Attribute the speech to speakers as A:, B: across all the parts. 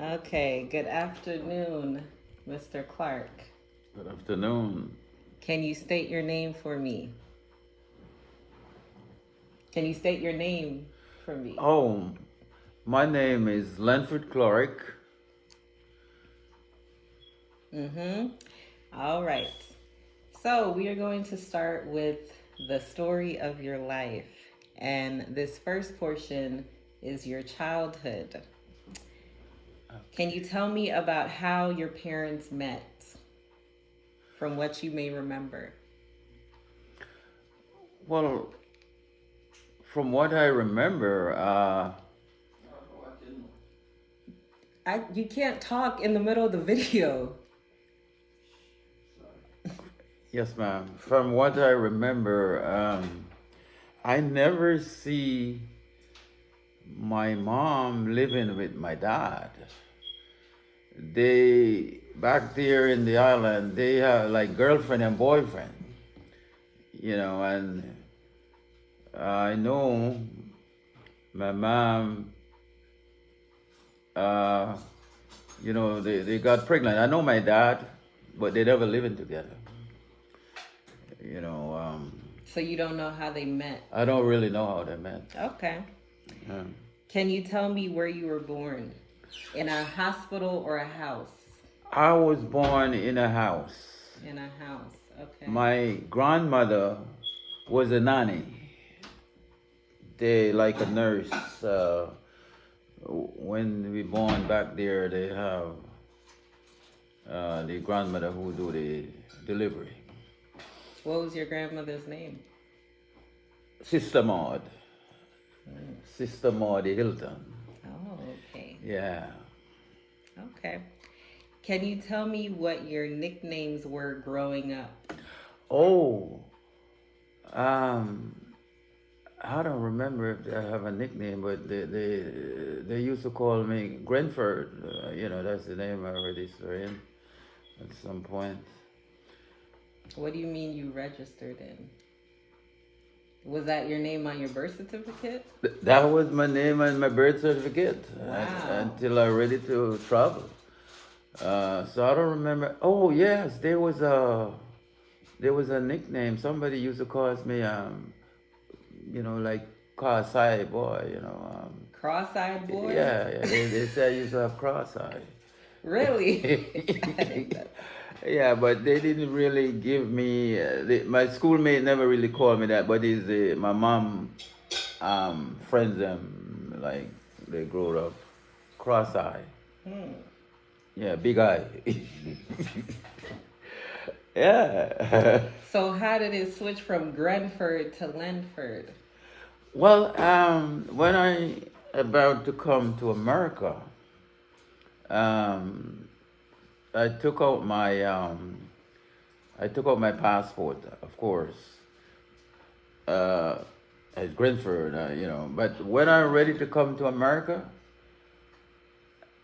A: Okay, good afternoon, Mr. Clark.
B: Good afternoon.
A: Can you state your name for me? Can you state your name for me?
B: Oh, my name is Lanford Clark.
A: Mm-hmm. All right. So we are going to start with the story of your life. And this first portion is your childhood. Can you tell me about how your parents met from what you may remember?
B: Well, from what I remember,
A: You can't talk in the middle of the video.
B: yes, ma'am. From what I remember, I never see my mom living with my dad. They back there in the island, they have like girlfriend and boyfriend, and I know my mom uh, they got pregnant. I know my dad, but they never living together. You know,
A: So you don't know how they met.
B: I don't really know how they met.
A: Okay.
B: Uh,
A: Can you tell me where you were born? In a hospital or a house?
B: I was born in a house.
A: In a house. Okay.
B: My grandmother was a nanny. They like a nurse. When we born back there, they have the grandmother who do the delivery.
A: What was your grandmother's name?
B: Sister Maud. Sister Maudie Hilton.
A: Oh, okay.
B: Yeah.
A: Okay. Can you tell me what your nicknames were growing up?
B: Oh, I don't remember if they have a nickname, but they used to call me Grenford. That's the name I already saw him at some point.
A: What do you mean you registered in? Was that your name on your birth certificate?
B: That was my name on my birth certificate.
A: Wow.
B: Until I ready to travel. So I don't remember. Oh yes, there was a nickname. Somebody used to call me like cross-eyed boy.
A: Cross-eyed boy?
B: Yeah. They say I used to have cross-eye.
A: Really?
B: Yeah, but they didn't really give me. My schoolmate never really called me that, but it's my mom friends them like they grew up cross-eye. Yeah, big eye. Yeah.
A: So how did it switch from Grenford to Lenford?
B: Well, when I about to come to America, um, I took out my passport, of course, uh, at Grenford, But when I'm ready to come to America,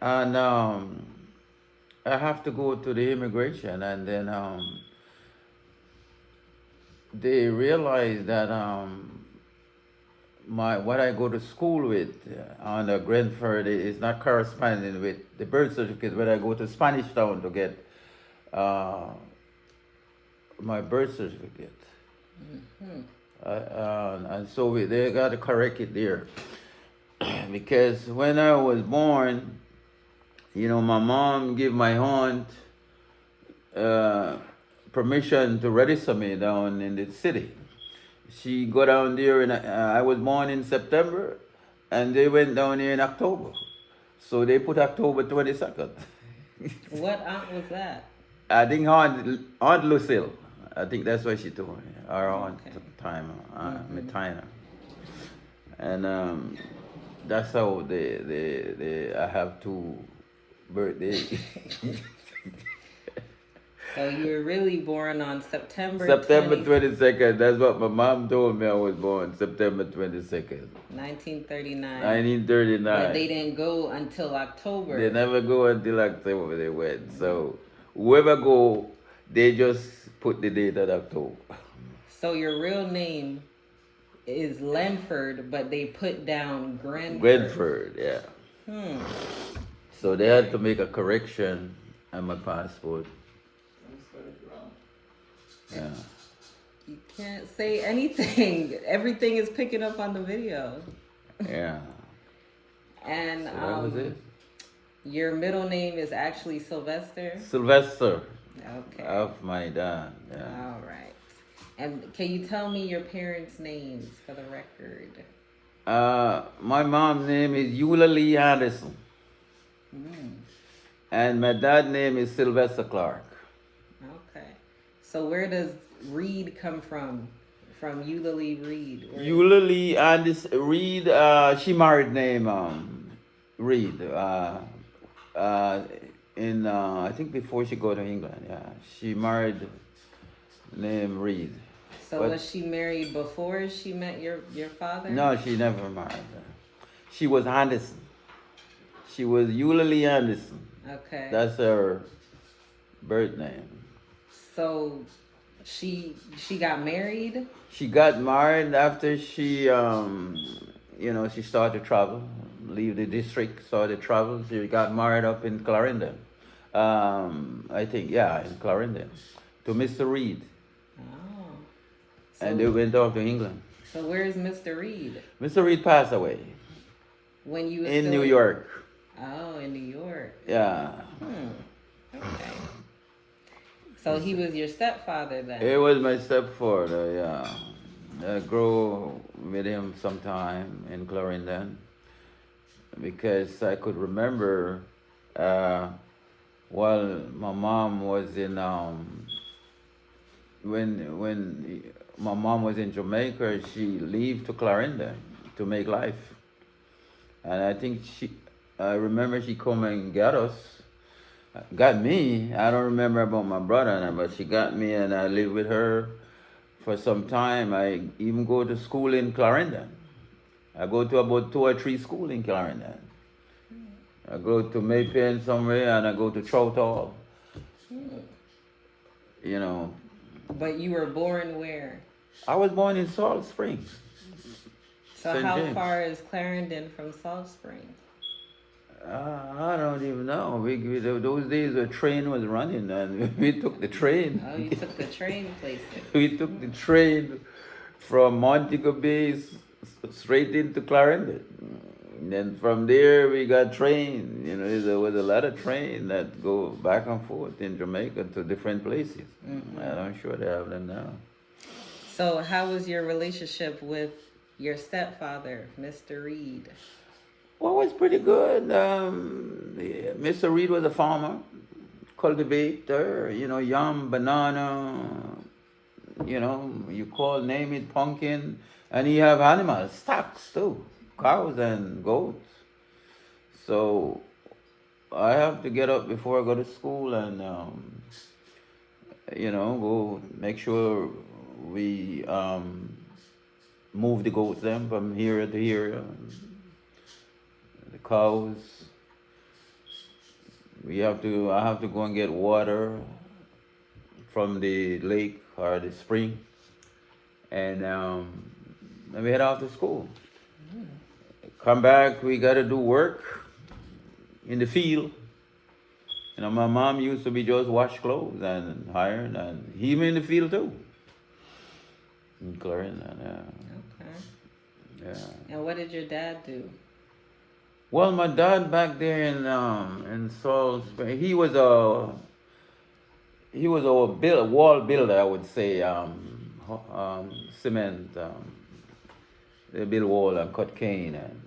B: and I have to go to the immigration, and then they realize that what I go to school with on the Grenford is not corresponding with the birth certificate when I go to Spanish Town to get my birth certificate. And so they got to correct it there. Because when I was born, my mom gave my aunt permission to register me down in the city. She go down there, and I was born in September, and they went down here in October. So they put October 22nd.
A: What aunt was that?
B: I think Aunt Lucille. I think that's what she told me. Our aunt
A: Okay.
B: at the time, Tina. And that's how I have two birthdays.
A: So you were really born on
B: September 22nd. That's what my mom told me I was born, September 22nd.
A: 1939.
B: 1939.
A: But they didn't go until October.
B: They never go until October they went. So whoever go, they just put the date at October.
A: So your real name is Lenford, but they put down Grenford.
B: Grenford, yeah. So they had to make a correction on my passport. Yeah.
A: You can't say anything. Everything is picking up on the video.
B: Yeah.
A: And
B: So that was it.
A: your middle name is actually Sylvester.
B: Sylvester.
A: Okay.
B: Of my dad. Yeah.
A: All right. And can you tell me your parents' names for the record?
B: My mom's name is Eulalie Anderson. And my dad's name is Sylvester Clark.
A: Okay. So where does Reed come from? From Eulalie Reed?
B: Eulalie Anderson Reed, she married name Reed. In I think before she go to England, yeah. She married name Reed.
A: So
B: But-
A: was she married before she met your father?
B: No, she never married. She was Anderson. She was Eulalie Anderson.
A: Okay.
B: That's her birth name.
A: So she got married?
B: She got married after she, she started to travel, leave the district, started to travel. She got married up in Clarendon. I think, yeah, in Clarendon, to Mr. Reed.
A: Oh.
B: And they went off to England.
A: So where's Mr. Reed?
B: Mr. Reed passed away
A: When you was
B: in
A: still
B: New York.
A: Oh, in New York.
B: Yeah.
A: Okay. So he was your stepfather then?
B: It was my stepfather, yeah. I grew with him sometime in Clarendon because I could remember while my mom was in when my mom was in Jamaica, she left to Clarendon to make life, and I remember she come and got me. I don't remember about my brother, but she got me, and I lived with her for some time. I even go to school in Clarendon. I go to about 2 or 3 schools in Clarendon. I go to Maypen somewhere, and I go to Trout Hall. You know.
A: But you were born where?
B: I was born in Salt Springs.
A: So
B: St.
A: how
B: James.
A: far is Clarendon from Salt Springs?
B: I don't even know. Those days the train was running, and we took the train.
A: Oh, you took the train places.
B: We took the train from Montego Bay straight into Clarendon. And then from there we got train. There was a lot of train that go back and forth in Jamaica to different places. I'm sure they have them now.
A: So how was your relationship with your stepfather, Mr. Reed?
B: Well, it was pretty good. Mr. Reed was a farmer, cultivator, yam, banana, name it, pumpkin. And he have animals, stocks too, cows and goats. So I have to get up before I go to school and, go make sure we move the goats them from here to here. The cows. I have to go and get water from the lake or the spring. And then we head off to school. Come back, we got to do work in the field. My mom used to be just wash clothes and iron, and even in the field too. In Clarendon, yeah.
A: Okay.
B: Yeah.
A: And what did your dad do?
B: Well, my dad back there in Salt Springs, he was a wall builder, I would say. Cement. They build wall and cut cane, and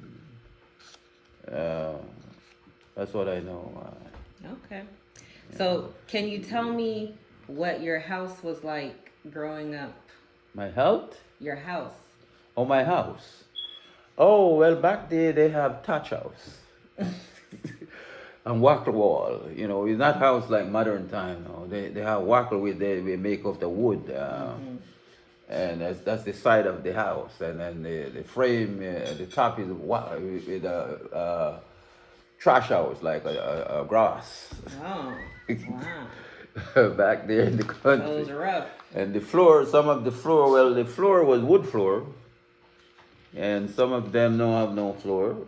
B: that's what I know.
A: Okay. So can you tell me what your house was like growing up?
B: My health?
A: Your house.
B: Oh, my house. Oh, well, back there they have thatch house and wackel wall. It's not house like modern time. No. They have wackel with they make of the wood, and that's the side of the house, and then the frame, the top is with a trash house like a grass.
A: Oh, wow.
B: Back there in the country.
A: Those are rough.
B: And the floor was wood floor. And some of them don't have no floor.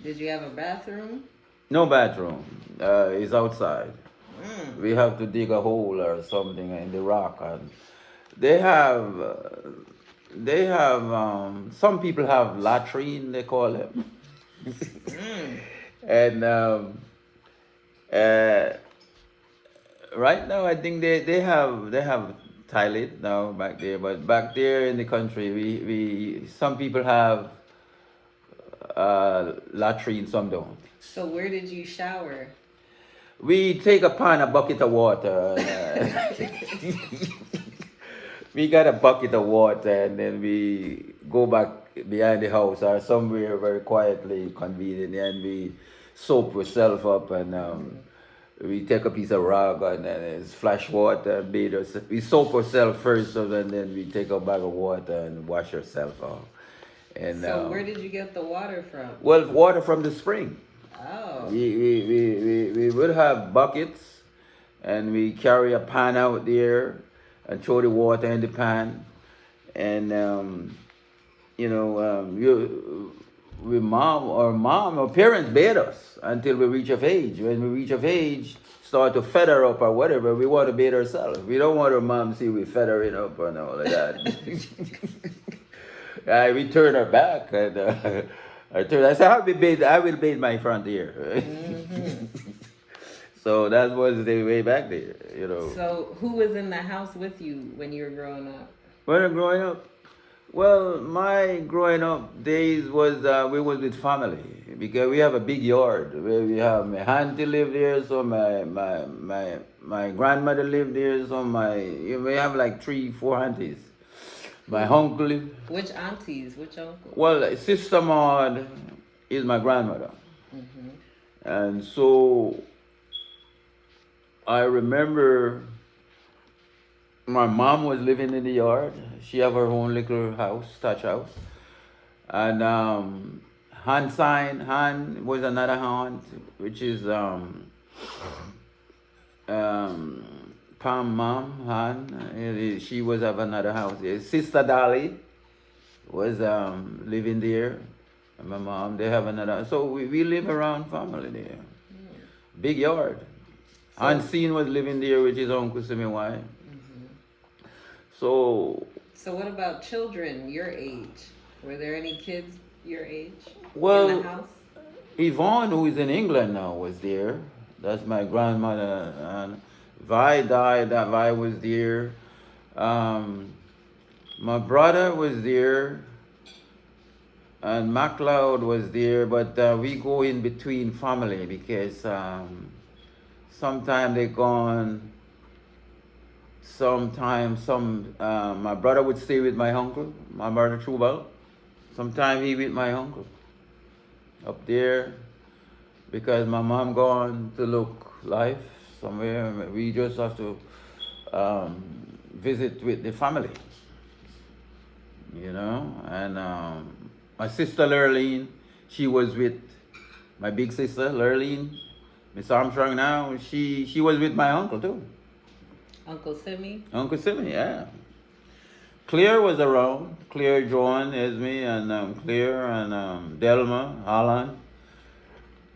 A: Did you have a bathroom?
B: No bathroom. It's outside.
A: Mm.
B: We have to dig a hole or something in the rock, and they have some people have latrine, they call it.
A: Mm.
B: And uh, right now I think they have toilet now back there, but back there in the country we some people have latrine, some don't.
A: So where did you shower?
B: We take upon a bucket of water. And, we got a bucket of water, and then we go back behind the house or somewhere very quietly, convenient, and we soap ourselves up, and we take a piece of rag, and then it's flash water, bathe us. We soap ourselves first, and then we take a bag of water and wash ourselves off. And
A: So where did you get the water from?
B: well, water from the spring.
A: Oh.
B: We would have buckets, and we carry a pan out there and throw the water in the pan. And, our parents bathe us until we reach of age. When we reach of age, start to feather up or whatever, we want to bathe ourselves. We don't want our mom to see we feathering up and all of that. We turn our back, and I said, I will bathe my front ear.
A: Mm-hmm.
B: So that was the way back there.
A: So who was in the house with you when you were growing up?
B: When I'm growing up, well, my growing up days was we was with family, because we have a big yard where we have my auntie live there, so my grandmother lived there, so we have like 3-4 aunties. My uncle lived.
A: Which aunties? Which uncle?
B: Well, Sister Maud is my grandmother.
A: Mm-hmm.
B: And so I remember my mom was living in the yard. She have her own little house, thatch house. And Han was another aunt, which is Pam Mom Han. She was of another house. Sister Dolly was living there. And my mom, they have another. So we live around family there. Big yard.
A: So-
B: Unseen was living there with his uncle Simiwai.
A: Mm-hmm.
B: So
A: So what about children your age? Were there any kids your age in
B: well,
A: the house?
B: Yvonne, who is in England now, was there. That's my grandmother. And Vi died. That Vi was there. My brother was there, and MacLeod was there. But we go in between family, because sometimes they gone. Sometimes my brother would stay with my uncle, my brother Trubal. Sometimes he with my uncle up there, because my mom gone to look life somewhere. We just have to visit with the family, And my sister Lurleen, she was with my big sister Lurleen, Miss Armstrong. Now she was with my uncle too.
A: Uncle Simi?
B: Uncle Silly, yeah. Claire was around. Claire, Joan, Esme, and Claire, and Delma, Alan.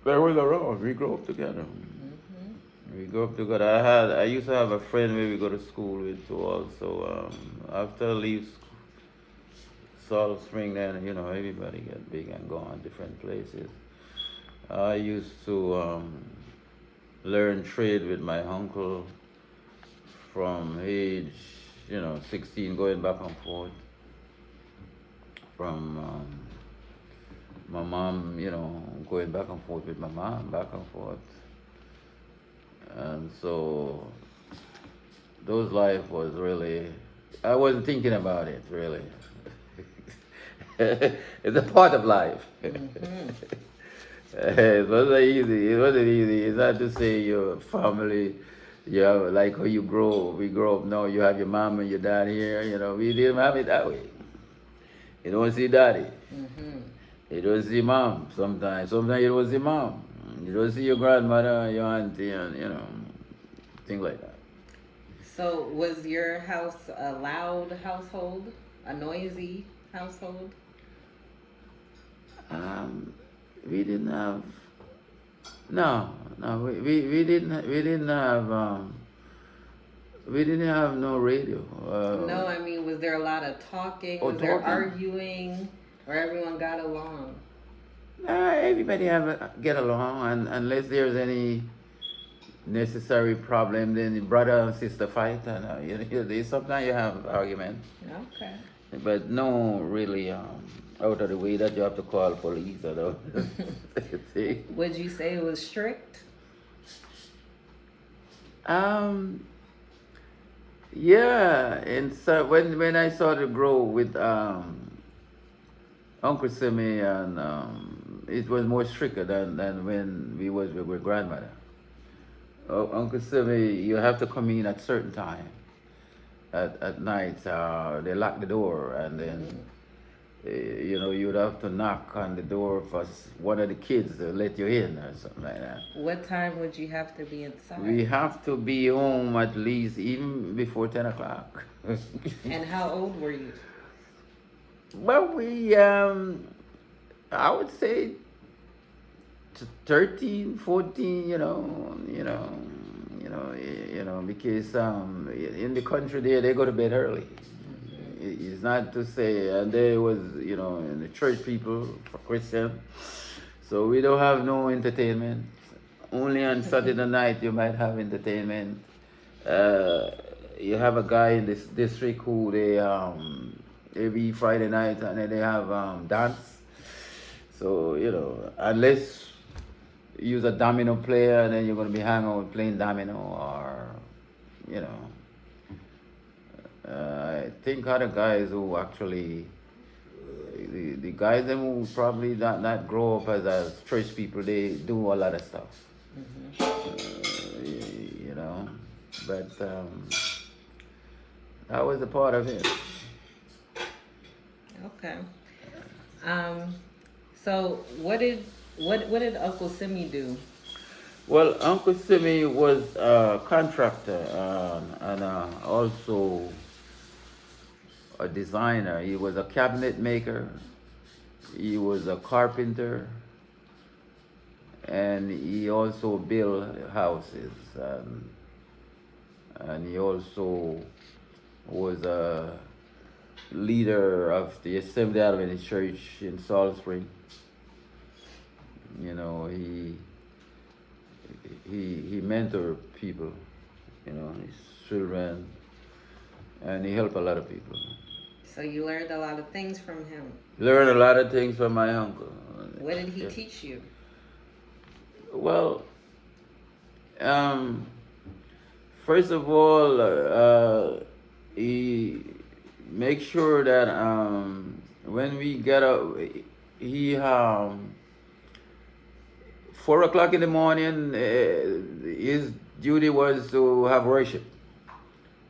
B: They were around. We grew up together.
A: Mm-hmm.
B: We grew up together. I used to have a friend where we go to school with too also. After I leave Salt Spring, then, everybody get big and go on different places. I used to learn trade with my uncle from age, 16, going back and forth. From my mom, going back and forth with my mom, back and forth. And so those life was really, I wasn't thinking about it, really. It's a part of life.
A: Mm-hmm.
B: It wasn't easy. It's not to say your family, like how you grow. We grow up now, you have your mom and your dad here. We didn't have it that way. You don't see daddy.
A: Mm-hmm.
B: You don't see mom sometimes. Sometimes you don't see mom. You don't see your grandmother, your auntie, and, things like that.
A: So was your house a loud household? A noisy household?
B: We didn't have No, no, we didn't have no radio.
A: No, I mean, was there a lot of talking?
B: Or
A: Was there
B: talking.
A: arguing? Or everyone got along?
B: Everybody get along, and unless there's any necessary problem, then the brother and sister fight, and sometimes you have arguments,
A: Okay.
B: but no really out of the way that you have to call police or no. See?
A: Would you say it was strict?
B: Um, yeah, and so when I started grow with Uncle Simi, and it was more stricter than when we was with grandmother. Oh, Uncle Simi, you have to come in at certain time. At night, they lock the door, and then you'd have to knock on the door for one of the kids to let you in or something like that.
A: What time would you have to be inside?
B: We have to be home at least even before 10 o'clock.
A: And how old were you?
B: Well, I would say 13, 14, because in the country there they go to bed early. It's not to say, and there was, in the church people for Christian, so we don't have no entertainment. Only on Saturday night you might have entertainment. You have a guy in this district who they every Friday night, and then they have dance. So unless you use a domino player, and then you're gonna be hanging out playing domino, or I think other guys who actually the guys them who probably not grow up as church people, they do a lot of stuff. But that was a part of it.
A: Okay. So what did Uncle Simi do?
B: Well, Uncle Simi was a contractor, and also a designer. He was a cabinet maker. He was a carpenter, and he also built houses. And he also was a leader of the Assembly Adventist Church in Salt Spring. He mentored people, his children, and he helped a lot of people.
A: So you learned a lot of things from him.
B: Learned a lot of things from my uncle.
A: What did he teach you?
B: Well, first of all, he makes sure that when we get up, he 4 o'clock in the morning, his duty was to have worship,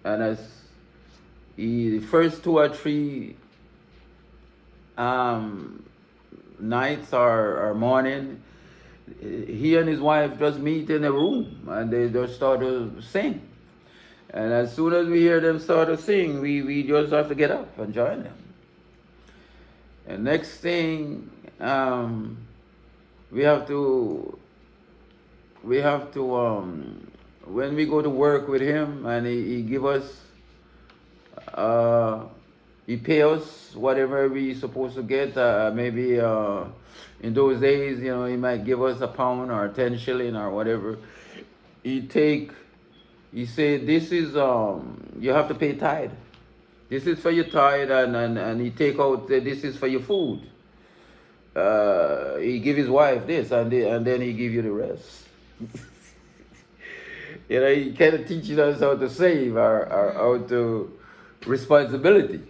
B: and as the first 2 or 3 nights or morning, he and his wife just meet in a room, and they just start to sing. And as soon as we hear them start to sing, we just have to get up and join them. And next thing, we have to when we go to work with him, and he give us he pay us whatever we supposed to get. Maybe in those days, he might give us £1 or 10 shilling or whatever. He say, this is you have to pay tithe. This is for your tithe, and he take out this is for your food. He give his wife this, and then he give you the rest. He kind of teaches us how to save, or how to responsibility.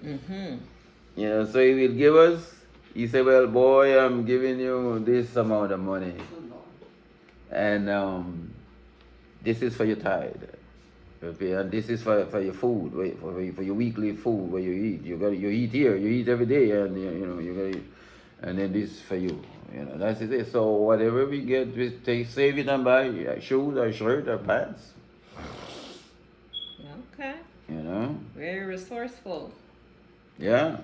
B: So he will give us. He say, well, boy, I'm giving you this amount of money, and this is for your tithe. Okay, and this is for your food, for your weekly food where you eat. You eat here, you eat every day, and you gotta eat. And then this is for you. That's it. So whatever we get, we save it and buy shoes or shirt or pants.
A: Okay. Very resourceful.
B: Yeah.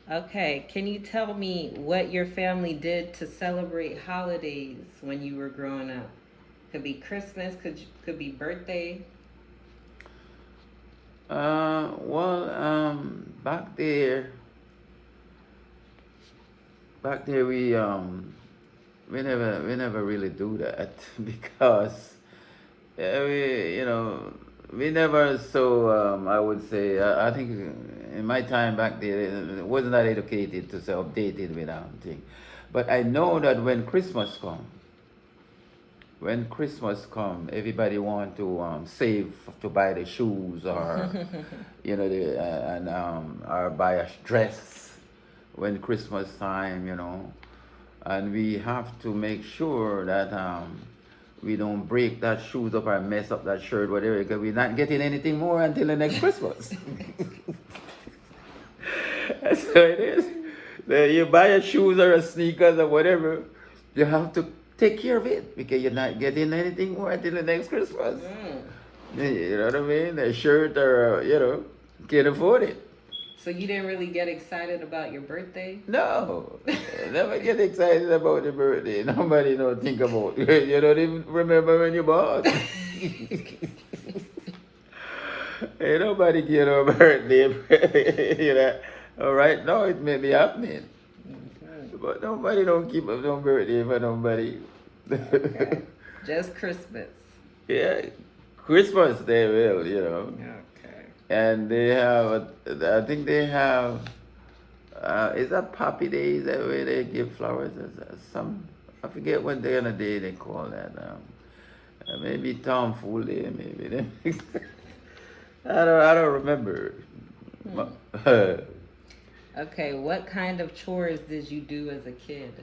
A: Okay. Can you tell me what your family did to celebrate holidays when you were growing up? Could be Christmas. Could be birthday.
B: Well, back there we never really do that because we never so I would say I think in my time back there wasn't that educated to say updated with thing, but I know that when Christmas come, everybody want to save to buy the shoes or or buy a dress when Christmas time, and we have to make sure that we don't break that shoes up or mess up that shirt, whatever, because we're not getting anything more until the next Christmas. So it is. You buy a shoes or a sneakers or whatever, you have to take care of it because you're not getting anything more until the next Christmas. You know what I mean? A shirt or, can't afford it.
A: So you didn't really get excited about your birthday?
B: No, never get excited about your birthday. Nobody don't think about it. You don't even remember when you born. Ain't nobody get a birthday. All right, now it may be happening. But nobody don't keep up no birthday for nobody.
A: Okay. Just Christmas.
B: Yeah, Christmas they will,
A: Okay.
B: And they have, I think they have, is that Poppy Day? Is that where they give flowers? I forget what day of the day they call that. Maybe Tomfool Day, maybe. I don't remember.
A: Okay, what kind of chores did you do as a kid?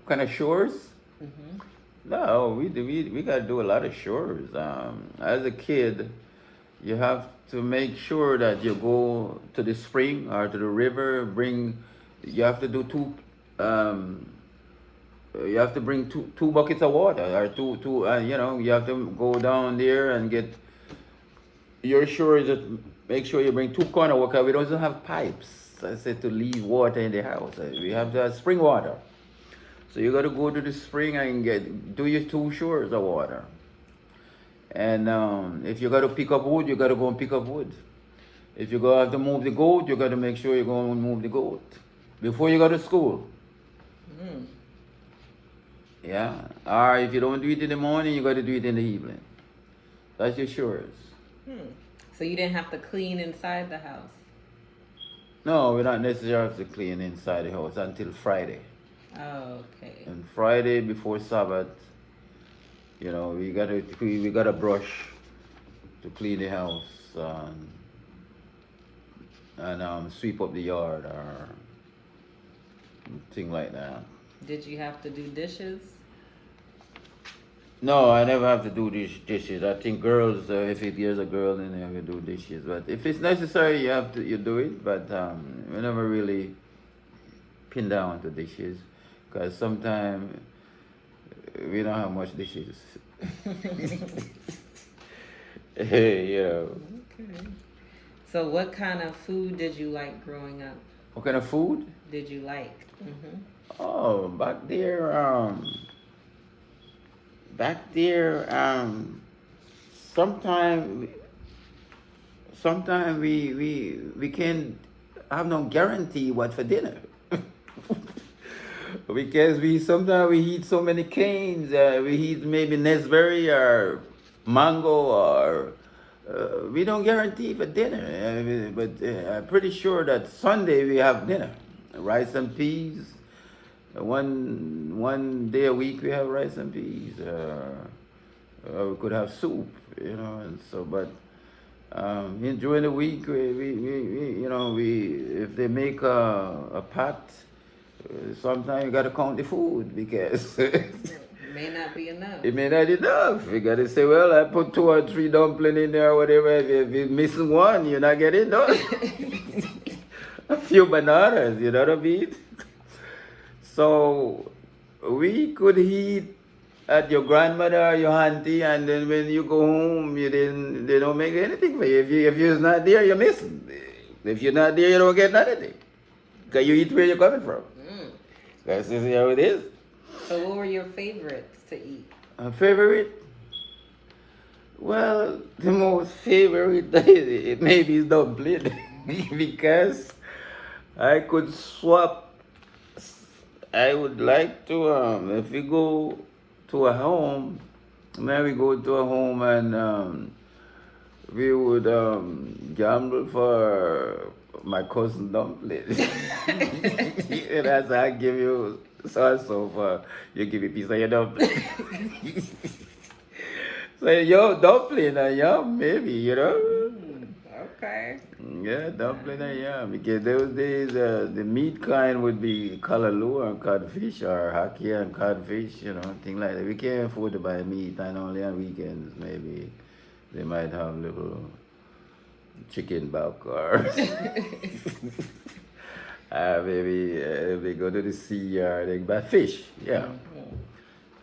B: What kind of chores?
A: Mm-hmm.
B: No, we got to do a lot of chores. As a kid, you have to make sure that you go to the spring or to the river. You have to do you have to bring two buckets of water or two. You have to go down there and get your chores. Make sure you bring 2 corner water. We don't have pipes. I said to leave water in the house. We have to have spring water. So you got to go to the spring and do your 2 chores of water. And if you got to pick up wood, you got to go and pick up wood. If you have to move the goat, you got to make sure you go and move the goat before you go to school.
A: Mm.
B: Yeah. Or if you don't do it in the morning, you got to do it in the evening. That's your chores.
A: So you didn't have to clean inside the house?
B: No, we don't necessarily have to clean inside the house until Friday.
A: Oh, okay.
B: And Friday before Sabbath, we gotta brush to clean the house and sweep up the yard or thing like that.
A: Did you have to do dishes?
B: No, I never have to do these dishes. I think girls, if there's a girl in there, we do dishes. But if it's necessary, you do it. But we never really pin down to dishes because sometimes we don't have much dishes.
A: Okay. So what kind of food did you like growing up?
B: What kind of food
A: did you like? Mm-hmm.
B: Oh, back there, sometimes we can have no guarantee what for dinner. Because sometimes we eat so many canes, we eat maybe Nesberry or mango or we don't guarantee for dinner. But I'm pretty sure that Sunday we have dinner, rice and peas. One day a week we have rice and peas. We could have soup, and so. But during the week, if they make a pot, sometimes you gotta count the food because
A: it may not be enough.
B: It may not be enough. You gotta say, well, I put 2 or 3 dumplings in there or whatever. If you're missing one, you're not getting those. A few bananas, you know what I mean? So we could eat at your grandmother or your auntie, and then when you go home, they don't make anything for you. If you're not there, you're missing. If you're not there, you don't get nothing. Because you eat where you're coming from. That's just how it is.
A: So what were your favorites to eat?
B: Favorite? Well, the most favorite it maybe is dumpling because I could swap. I would like to if we go to a home, maybe go to a home and we would gamble for my cousin dumpling. And as I give you so for you give me a piece of your dumpling. So yo dumpling yeah maybe
A: Okay.
B: Yeah, dumpling yeah because those days the meat kind would be kalaloo and codfish or haki and codfish thing like that. We can't afford to buy meat and only on weekends maybe they might have little chicken back or maybe if they go to the sea or they buy fish. Yeah,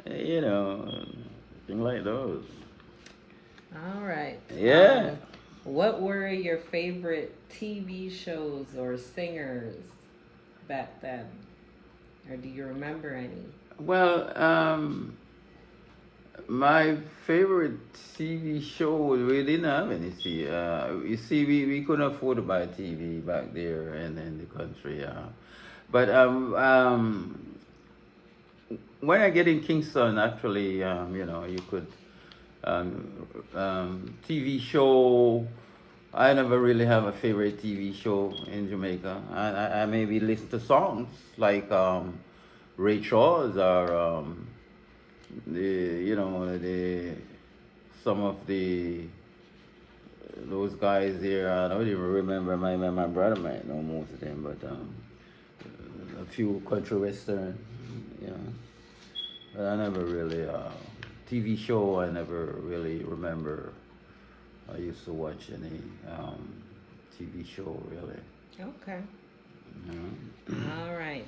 B: you know, things like those.
A: All right.
B: Yeah.
A: What were your favorite TV shows or singers back then? Or do you remember any?
B: Well, my favorite TV show we didn't have any. You see, we couldn't afford to buy TV back there in the country. But when I get in Kingston, actually, you could TV show. I never really have a favorite TV show in Jamaica. I maybe listen to songs like Ray Charles or the some of the those guys here. I don't even remember my brother might know most of them, but a few country western, you know. But I never really TV show. I never really remember. I used to watch any TV show really.
A: Okay.
B: You know?
A: All right.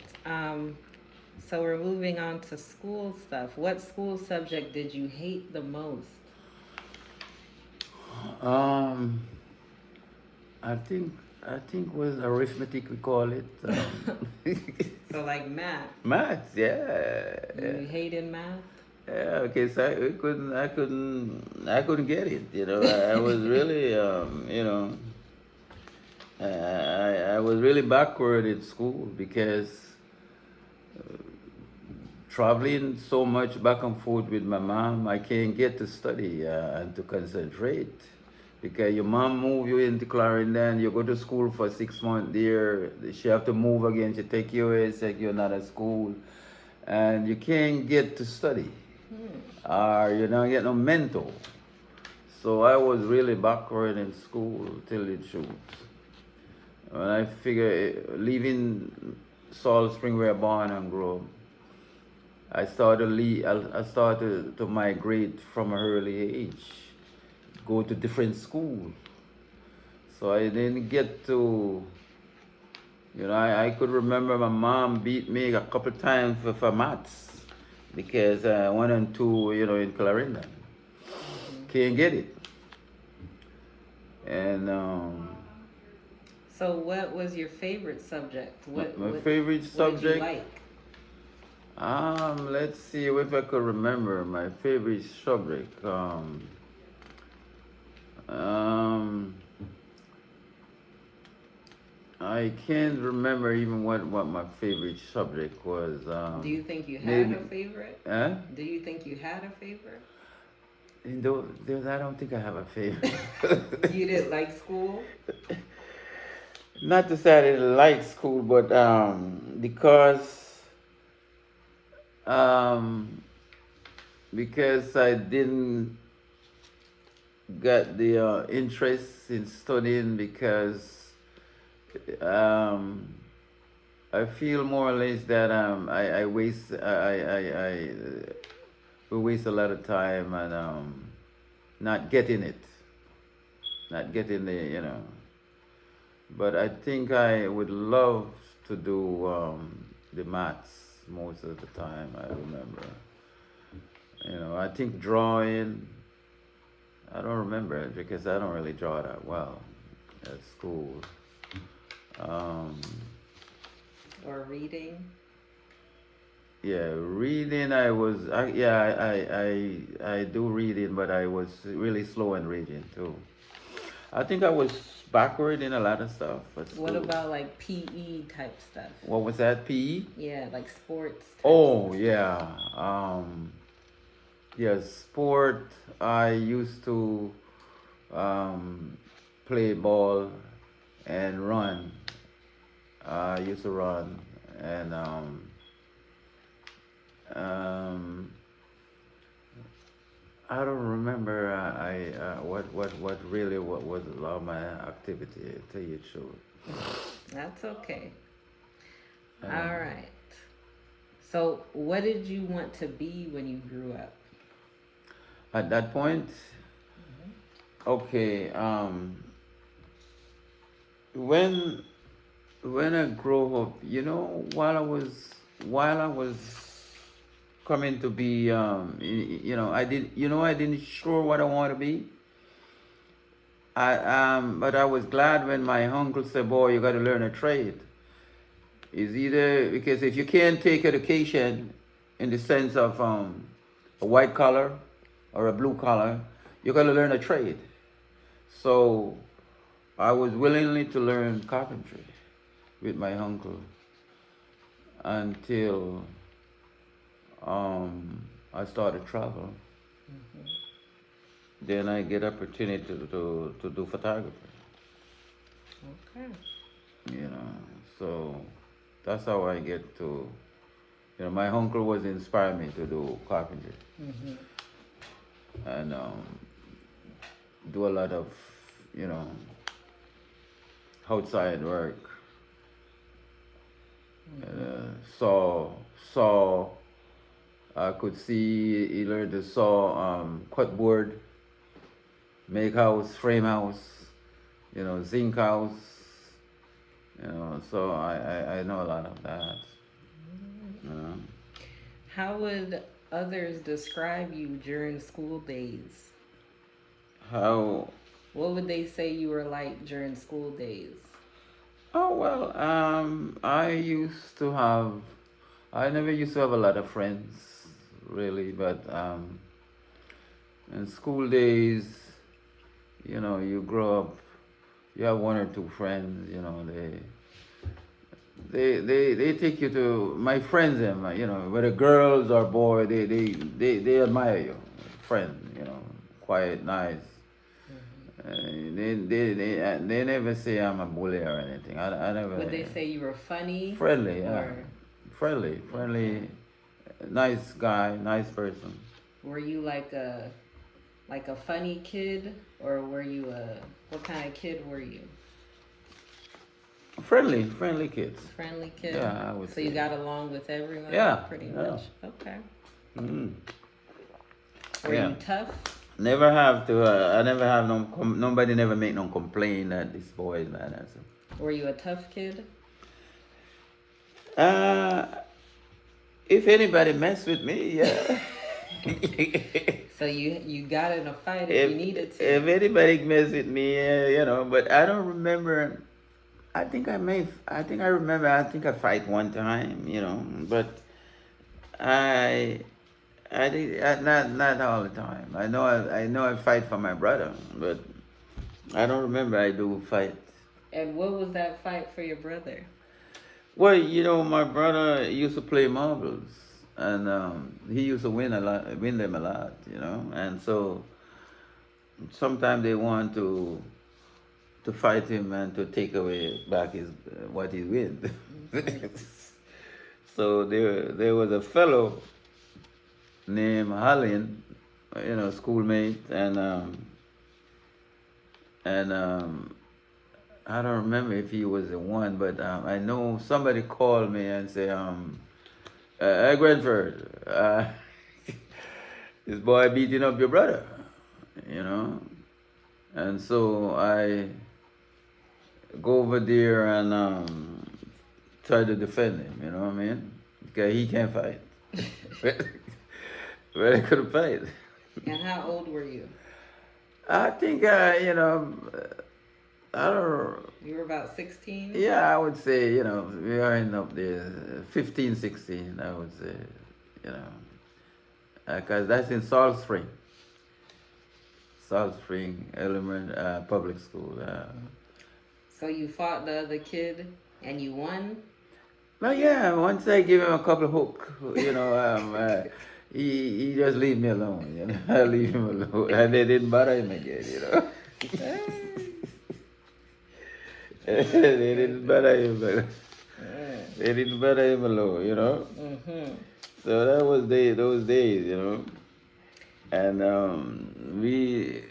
A: So we're moving on to school stuff. What school subject did you hate the most?
B: Um, I think was arithmetic we call it.
A: So like math.
B: Maths, yeah.
A: You hated math?
B: Yeah, okay, so I couldn't get it. I was really, I was really backward in school because traveling so much back and forth with my mom, I can't get to study and to concentrate. Because your mom move you into Clarendon, you go to school for 6 months there, she have to move again, she take you away, take you another school, and you can't get to study. Or you don't get no mentor. So I was really backward in school till it shoot. When I figure leaving Salt Spring where I born and grew up, I started to migrate from an early age, go to different schools. So I didn't get to, I could remember my mom beat me a couple times for maths because 1 and 2, in Clarendon. Can't get it. And
A: So what was your favorite subject?
B: my favorite
A: What did
B: subject.
A: you like?
B: Let's see if I could remember my favorite subject. Um, I can't remember even what my favorite subject was.
A: Do you think you had
B: maybe,
A: a favorite?
B: huh?
A: Do you think you had a favorite?
B: I don't think I have a favorite.
A: You didn't like school?
B: Not to say I didn't like school, but um, because I didn't got the interest in studying because um, I feel more or less that I waste I we waste a lot of time and not getting it, not getting the. But I think I would love to do the maths most of the time. I remember. I think drawing. I don't remember it because I don't really draw that well at school. Um,
A: Or reading?
B: yeah, reading. I do reading, but I was really slow in reading too. I think I was backward in a lot of stuff at
A: What
B: school.
A: about like PE type stuff?
B: What was that? PE?
A: Yeah, like sports type
B: Oh
A: stuff.
B: yeah. Yeah, sport. I used to um, play ball and run. I used to run and um, I don't remember. What really what was a lot of my activity. To tell you the truth.
A: That's okay. All
B: Um,
A: right. So, what did you want to be when you grew up?
B: at that point, okay. When I grew up, while I was coming to be, I didn't sure what I want to be. But I was glad when my uncle said, "Boy, you got to learn a trade." Is either because if you can't take education in the sense of a white collar or a blue collar, you got to learn a trade. So I was willingly to learn carpentry with my uncle until I started travel. Then I get opportunity to do photography.
A: Okay.
B: You know, so that's how I get to. My uncle was inspiring me to do carpentry
A: Mm-hmm.
B: and do a lot of, you know, outside work. Saw. I could see he learned to saw cut board, make house, frame house, zinc house. So I know a lot of that. You know.
A: How would others describe you during school days?
B: How?
A: What would they say you were like during school days?
B: Oh well, I never used to have a lot of friends, really, but in school days, you grow up, you have one or two friends, they take you to my friends, them, whether girls or boys, they admire you, friend, quiet, nice. They never say I'm a bully or anything. I never.
A: Would they say you were funny?
B: Friendly, yeah.
A: Or
B: Friendly, nice guy, nice person.
A: were you like a funny kid, or were you a what kind of kid were you?
B: Friendly kids.
A: Friendly kid.
B: Yeah, I would
A: So
B: say.
A: you got along with everyone.
B: Yeah,
A: Pretty
B: yeah.
A: much. Okay.
B: Mm.
A: Were
B: Yeah.
A: you tough?
B: Never have to. I never have nobody never make no complaint that this boy is bad. That's
A: Were you a tough kid?
B: Uh, if anybody mess with me, yeah.
A: So you got in a fight if you needed to.
B: If anybody mess with me, but I don't remember. I think I remember. I think I fight one time, but I, not all the time. I know I fight for my brother, but I don't remember I do fight.
A: And what was that fight for your brother?
B: Well, my brother used to play marbles, and he used to win them a lot, and so sometimes they want to fight him and to take away back his what he win. So there was a fellow named Hallin, schoolmate, and I don't remember if he was the one, but I know somebody called me and said, "Hey, Grenford, this boy beating up your brother," and so I go over there and try to defend him. You know what I mean? Because he can't fight. But I couldn't fight.
A: And how old were you?
B: I think I don't.
A: You were about 16?
B: Yeah, I would say, we are in up there, 15, 16, I would say, you know, because that's in Salt Spring Public School.
A: So you fought the other kid and you won?
B: But yeah, once I give him a couple of hook, he just leave me alone, I leave him alone, and they didn't bother him again. They didn't bother him, they didn't bother him alone.
A: Mm-hmm.
B: So that was those days, and we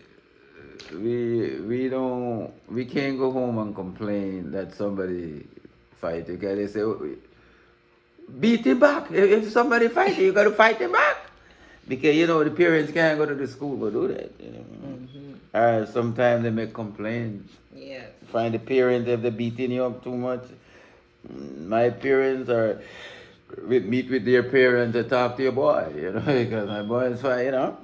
B: can't go home and complain that somebody fight because they say, "Oh, beat him back. If somebody fight you, got to fight him back because the parents can't go to the school to do that. Sometimes they make complaints.
A: Yes.
B: Find the parents if they're beating you up too much. My parents are meet with their parents to talk to your boy, because my boy is fine,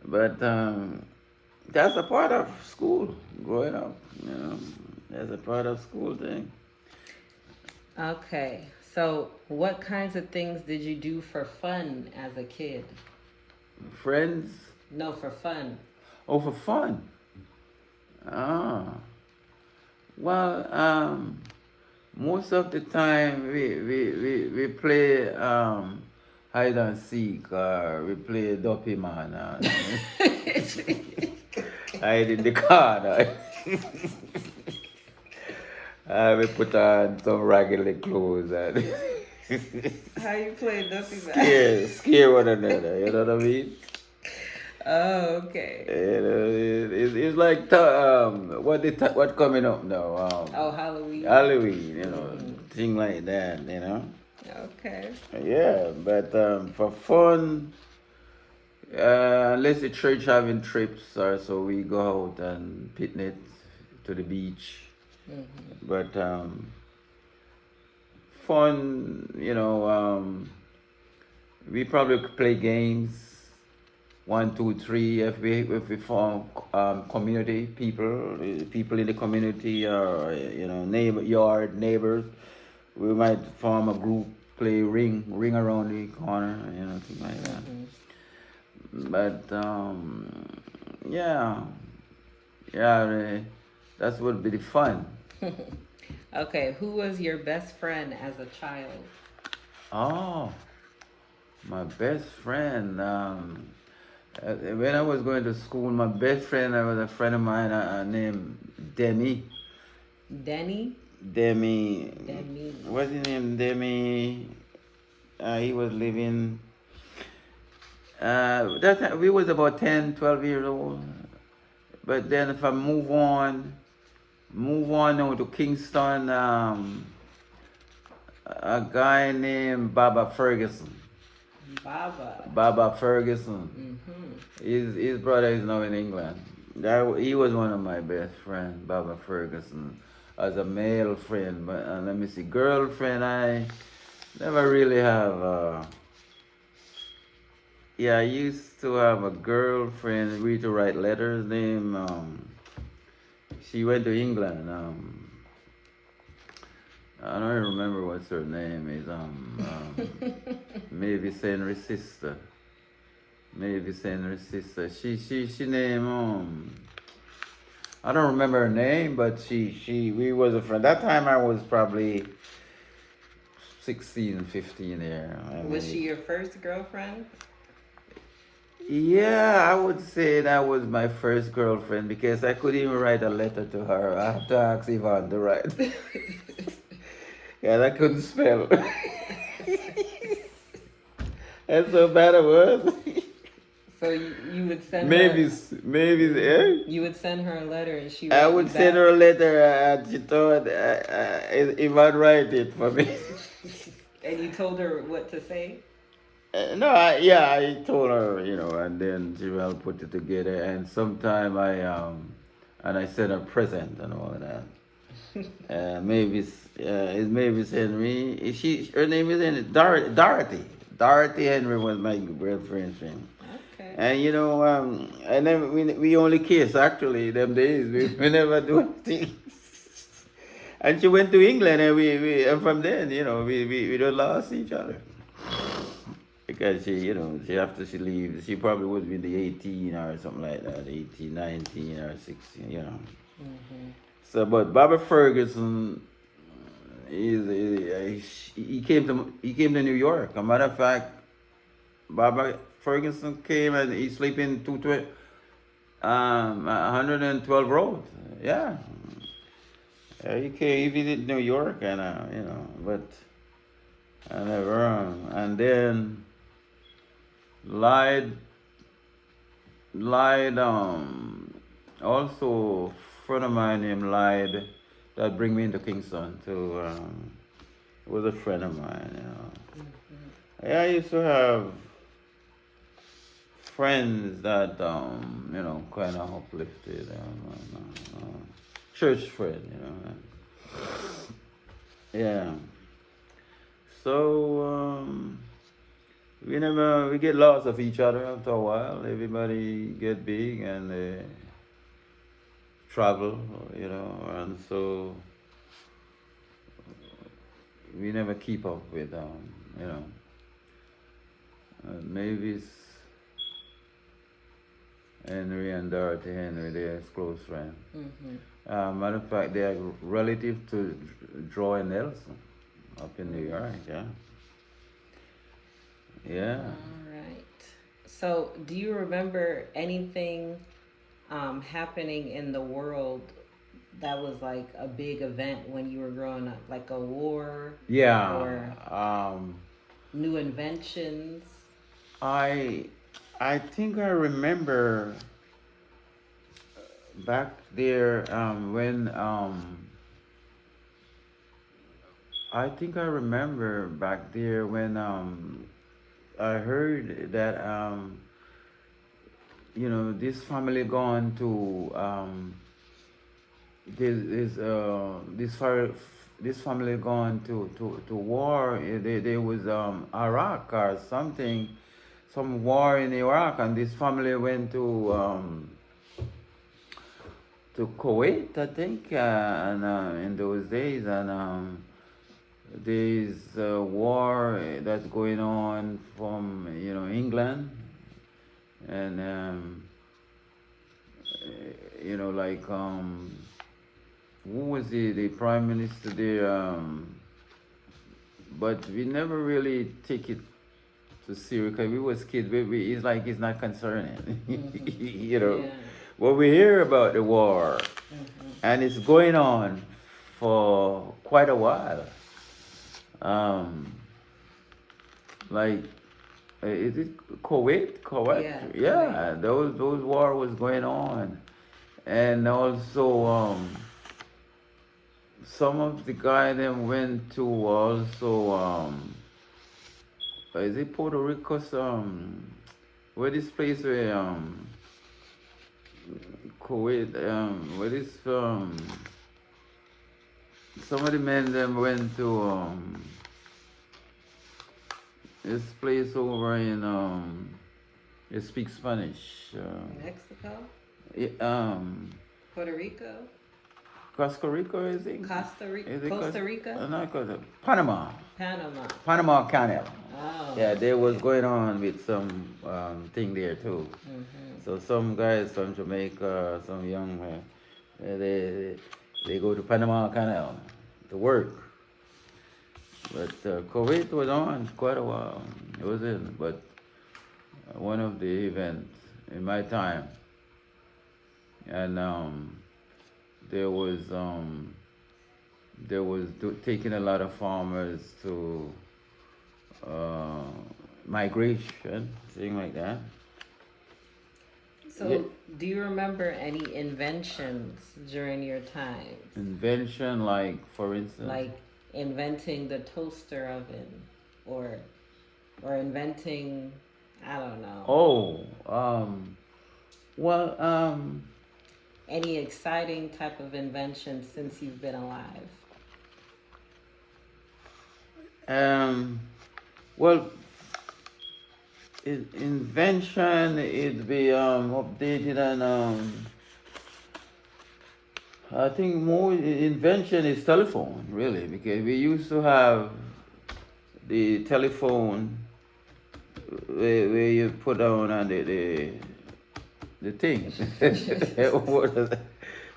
B: But that's a part of school growing up, That's a part of school thing.
A: Okay. So what kinds of things did you do for fun as a kid?
B: Friends?
A: No, for fun.
B: Oh, for fun. Well, most of the time we play hide and seek, or we play Duppy Man, hide in the corner. We put on some raggedy clothes and
A: How you play Duppy Man?
B: scare one another. You know what I mean?
A: Oh, okay.
B: It's like what coming up now?
A: Oh, Halloween.
B: Halloween, thing like that,
A: Okay.
B: Yeah, but for fun, unless the church having trips or so, we go out and picnic to the beach.
A: Mm-hmm.
B: But fun, we probably play games. 1, 2, 3. If we form community people in the community, or neighbors, we might form a group, play ring around the corner, things like that.
A: Mm-hmm.
B: But that would be the fun.
A: Okay, who was your best friend as a child?
B: Oh, my best friend. When I was going to school, my best friend, was a friend of mine named Demi.
A: Denny?
B: Demi.
A: Demi.
B: What's his name? Demi. He was living. That time, we was about 10, 12 years old. But then if I move on now to Kingston, a guy named Baba Ferguson. Baba Ferguson.
A: Mm-hmm.
B: His brother is now in England. He was one of my best friends, Baba Ferguson, as a male friend. But let me see, girlfriend, I never really have. I used to have a girlfriend. We used to write letters. She went to England. I don't remember what her name is. Maybe Henry's sister. She named I don't remember her name, but we was a friend. That time I was probably 16, 15 there.
A: Was she your first girlfriend?
B: Yeah, I would say that was my first girlfriend because I couldn't even write a letter to her. I have to ask Yvonne to write. Yeah, I couldn't spell. That's so bad it was.
A: So you would send
B: maybe,
A: her... You would send her a letter and she...
B: I would send her a letter and she thought Yvonne write it for me.
A: And you told her what to say?
B: No, I told her, and then she will put it together. And sometime I sent her a present and all of that. Mavis Henry. Her name is Henry. Dorothy. Dorothy Henry was my girlfriend's friend.
A: Okay.
B: And you know, and then we only kiss actually them days. We never do anything. And she went to England, and and from then, you know, we don't lost each other. Because she, you know, she after she leaves, she probably would be the 18 or something like that, 18, 19 or 16, you know. So, but Bobby Ferguson, he came to New York. A matter of fact, Bobby Ferguson came and he sleep in 112 Road. Yeah. He came, he visited New York and, you know, but I never, and then lied, also friend of mine named Lied that bring me into Kingston to, was a friend of mine, you know. Yeah, I used to have friends that, you know, kind of uplifted, church friend, you know. Yeah. So, we get lost of each other after a while. Everybody get big and they travel, you know, and so we never keep up with, you know, maybe it's Henry and Dorothy Henry, they're close friends. Matter of fact, they are relative to Joy and Nelson up in New York, yeah. Yeah.
A: All right. So, do you remember anything happening in the world that was like a big event when you were growing up, like a war
B: Yeah.
A: or new inventions?
B: I think I remember back there when I think I remember back there when I heard that you know, this family gone to this family gone to war. There was Iraq or something, some war in Iraq, and this family went to Kuwait, I think, and in those days, and there's a war that's going on from, you know, England, and you know, like who was the prime minister there? But we never really take it to serious because we was kids. It's like it's not concerning, you know.
A: Yeah.
B: Well, we hear about the war, and it's going on for quite a while. Like, is it Kuwait? Kuwait? Yeah, those war was going on, and also some of the guy then went to also is it Puerto Rico? Where this place where Kuwait where this some of the men then went to this place over in they speak Spanish.
A: Mexico?
B: Puerto
A: Rico?
B: Costa Rica, is it?
A: Costa Rica?
B: Is it
A: Costa Rica?
B: Not Costa. Panama.
A: Panama.
B: Panama Canal.
A: Oh.
B: Yeah, there was going on with some thing there too. So some guys from Jamaica, some young, they go to Panama Canal to work. But Kuwait was on quite a while. It was in, but one of the events in my time, and there was taking a lot of farmers to migration, thing like that.
A: So,
B: Yeah.
A: do you remember any inventions during your time?
B: Invention, like for instance,
A: Like inventing the toaster oven or inventing, I don't know.
B: well,
A: Any exciting type of invention since you've been alive?
B: well, Invention, it'd be updated and I think more invention is telephone, really, because we used to have the telephone where you put on and the thing, what is it?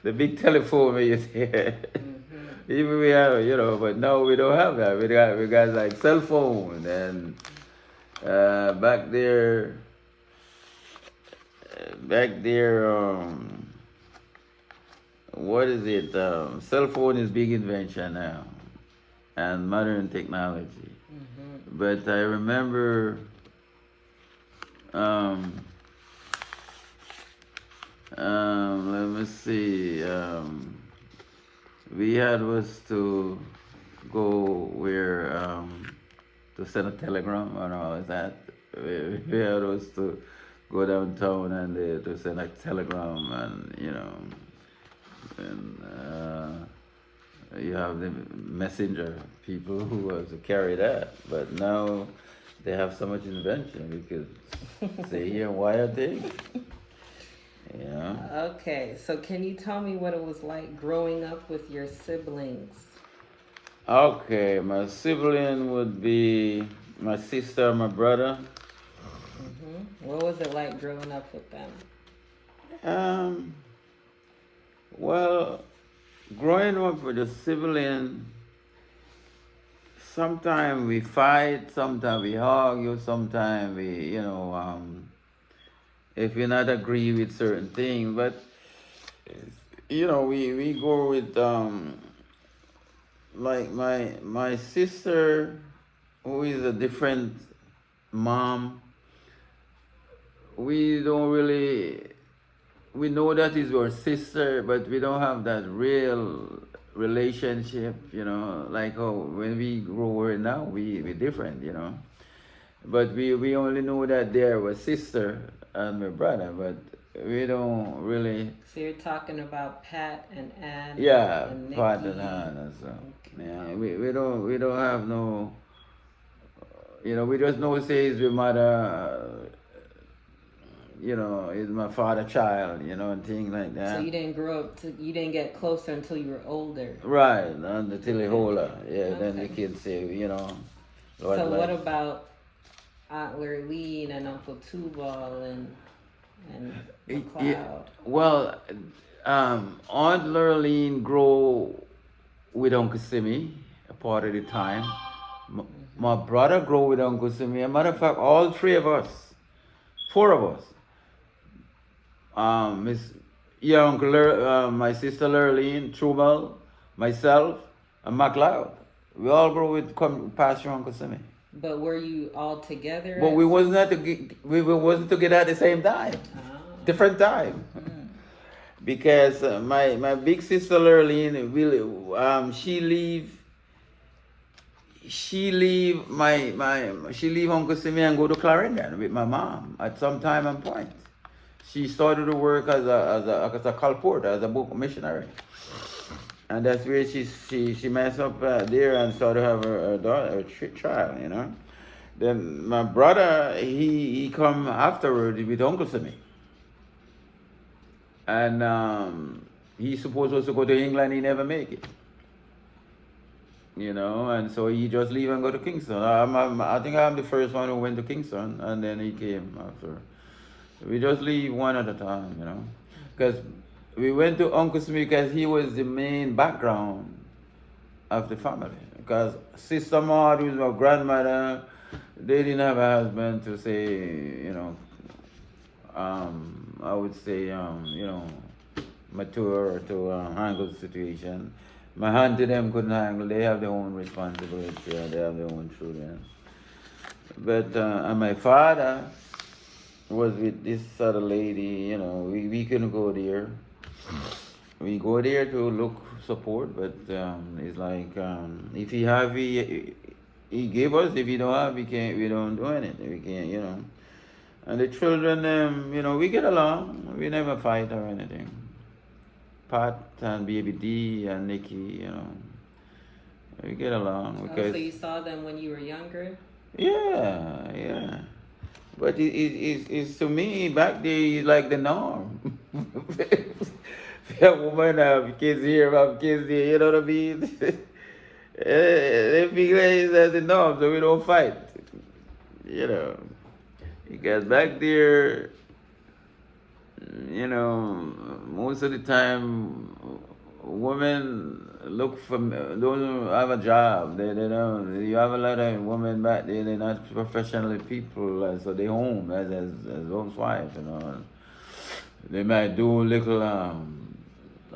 B: The big telephone where you even we have, but now we don't have that. We got like cell phone and back there, what is it? Cell phone is big invention now, and modern technology. But I remember, let me see. We had was to go where to send a telegram and all of that. We had was to go downtown and to send a telegram and and you have the messenger people who was to carry that. But now they have so much invention because they hear wire things. Yeah.
A: Okay, so can you tell me what it was like growing up with your siblings?
B: Okay, my sibling would be my sister, my brother.
A: What was it like growing up with them?
B: Well, growing up with a sibling, sometimes we fight, sometimes we argue, sometimes we, if we not agree with certain things, but we go with like my sister, who is a different mom. We don't really, we know that is your sister, but we don't have that real relationship, like how when we grow right now, we're different, but we only know that they're our sister and my brother, but we don't really.
A: So you're talking about Pat and Ann.
B: Yeah,
A: and Nikki.
B: Pat and Ann and so. Yeah, we don't have no. We just know say it's your mother. Is my father child, and things like that.
A: So you didn't grow up you didn't get closer until you were older.
B: Right, until they hold her. Yeah, then the kids say, Lord,
A: so what about Aunt Lurleen and Uncle Tubal and McLeod?
B: Yeah, well, Aunt Lurleen grow with Uncle Simi a part of the time. My brother grow with Uncle Simi. As a matter of fact, all three of us, four of us, my sister Lurleen, Trubal, myself, and MacLeod. We all grew with Pastor Uncle Simi.
A: But were you all together?
B: But we wasn't together at the same time. Different time. Because my big sister Lurleen, she leave Uncle Simi and go to Clarendon with my mom at some time and point. She started to work as a colporteur, as a book missionary, and that's where she messed up there and started to have her daughter, her child, Then my brother, he come afterward with Uncle Simi, and he supposed was to go to England. He never make it. And so he just leave and go to Kingston. I think I'm the first one who went to Kingston, and then he came after. We just leave one at a time, because we went to Uncle Smith because he was the main background of the family. Because Sister Maud, who's my grandmother, they didn't have a husband to say, I would say, mature or to handle the situation. My auntie them couldn't handle. They have their own responsibility. They have their own children. But and my father was with this other lady. We couldn't go there. We go there to look support, but it's like if he have, he gave us. If he don't have, we can't. We don't do anything. We can't. And the children, we get along. We never fight or anything. Pat and Baby D and Nikki, we get along. Because
A: so you saw them when you were younger?
B: Yeah. But it's to me back there it's like the norm. That woman have kids here, have kids there, you know what I mean? They feel like it's the norm, so we don't fight. You know. Because back there, you know, most of the time, women look for don't have a job. They don't. You have a lot of women back there. They're not professionally people, so they home as housewives. You know, they might do little,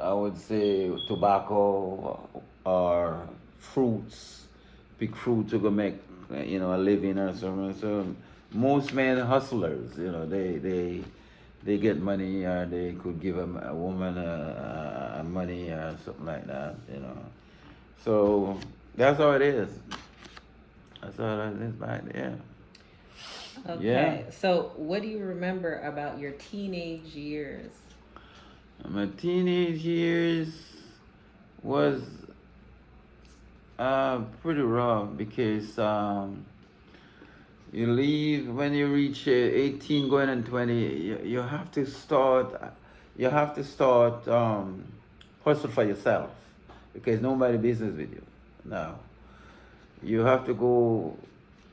B: I would say, tobacco or fruits, pick fruit to go make, a living or something. So most men hustlers, they get money or they could give a woman a money or something like that. So that's how it is. That's how it is back there. Yeah.
A: Okay. So, what do you remember about your teenage years?
B: My teenage years was pretty rough because you leave when you reach 18 going on 20, you have to start hustle for yourself because nobody business with you now. You have to go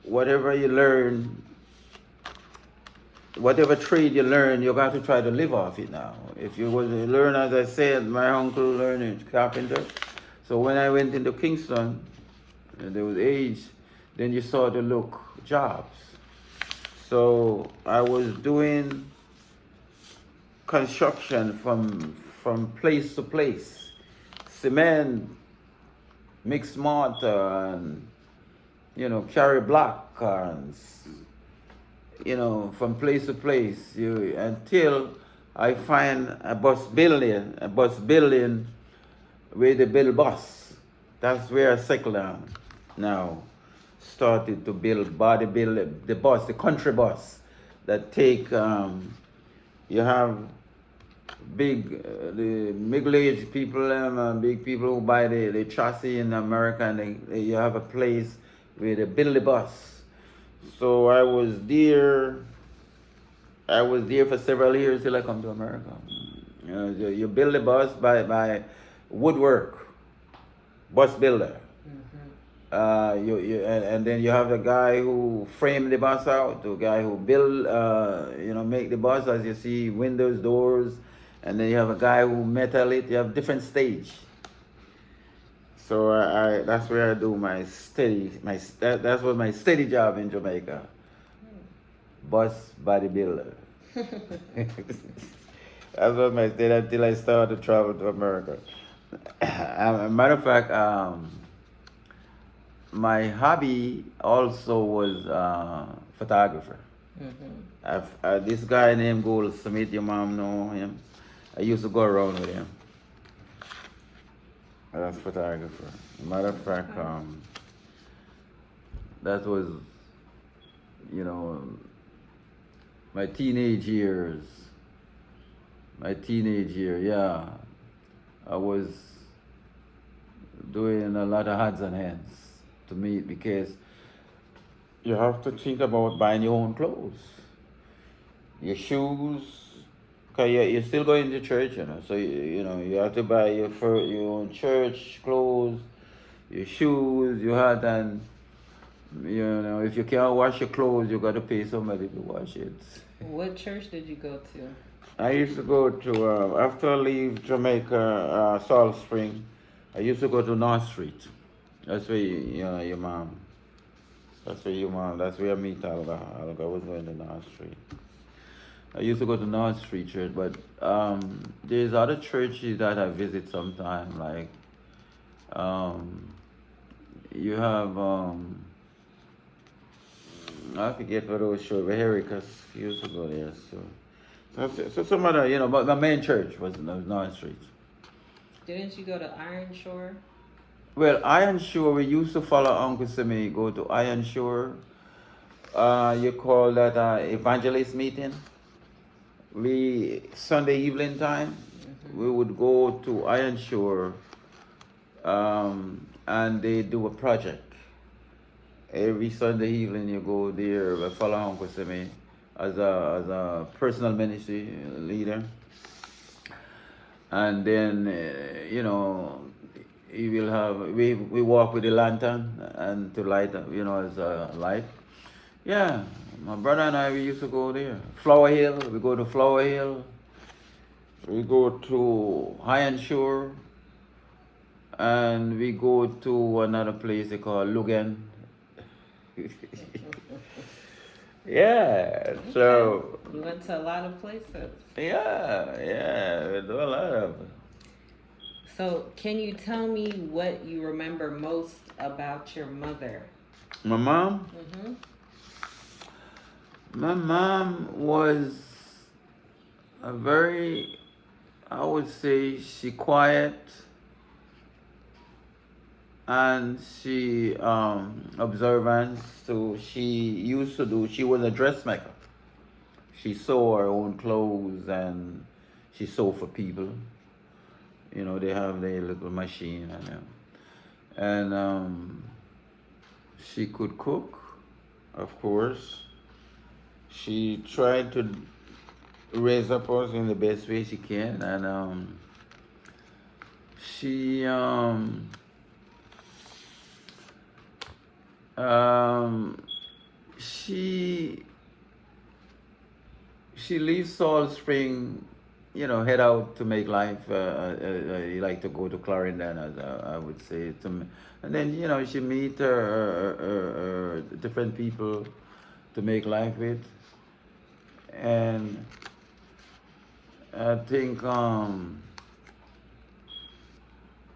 B: whatever you learn, whatever trade you learn, you got to try to live off it now. If you was to learn, as I said, my uncle learned carpenter. So when I went into Kingston, and there was age, then you saw to look jobs. So I was doing construction from place to place, cement, mix mortar, and carry block and from place to place, until I find a bus building where they build bus. That's where I settled down. Now, started to build the bus, the country bus, that take. You have the middle-aged people, big people who buy the chassis in America, and you have a place where they build the bus. So I was there for several years till I come to America. You build a bus by woodwork, bus builder. And then you have the guy who frame the bus out, the guy who build, make the bus, as you see, windows, doors, and then you have a guy who metal it. You have different stage. So I that's where I do my that was my steady job in Jamaica. Bus bodybuilder. That's what my steady until I started to travel to America. As a matter of fact, my hobby also was photographer. This guy named Gold Smith, your mom know him. I used to go around with him. That's photographer. Matter of fact, that was, my teenage years. Yeah. I was doing a lot of odds and ends to meet because you have to think about buying your own clothes, your shoes. Cause you're still going to church, So you have to buy your own church clothes, your shoes, your hat, and if you can't wash your clothes, you got to pay somebody to wash it.
A: What church did you go to?
B: I used to go to after I leave Jamaica, Salt Spring. I used to go to North Street. That's where your mom. That's where I meet Alga. Alga was going to North Street. I used to go to North Street Church, but there's other churches that I visit sometime. Like you have I forget what those shows. Hericus used to go there. So some other but my main church was North Street.
A: Didn't you go to Iron Shore?
B: Well, Iron Shore, we used to follow Uncle Simi go to Iron Shore. You call that evangelist meeting. We Sunday evening time, we would go to Iron Shore, and they do a project. Every Sunday evening you go there, we follow Uncle Simi. as a personal ministry leader. And then he will have we walk with the lantern and to light up, as a light. Yeah, my brother and I, we used to go there. Flower Hill, we go to Flower Hill. We go to High and Shore, and we go to another place they call Lugan. Yeah, so
A: You went to a lot of places.
B: yeah, we do a lot of.
A: So, can you tell me what you remember most about your mother?
B: My mom?
A: Mm-hmm.
B: My mom was a very, I would say, she quiet and she observant. So she was a dressmaker. She sew her own clothes and she sew for people. They have their little machine and she could cook, of course. She tried to raise up us in the best way she can, and she she leaves Salt Spring, head out to make life. You like to go to Clarendon, as I would say. And then, she meet different people to make life with. And I think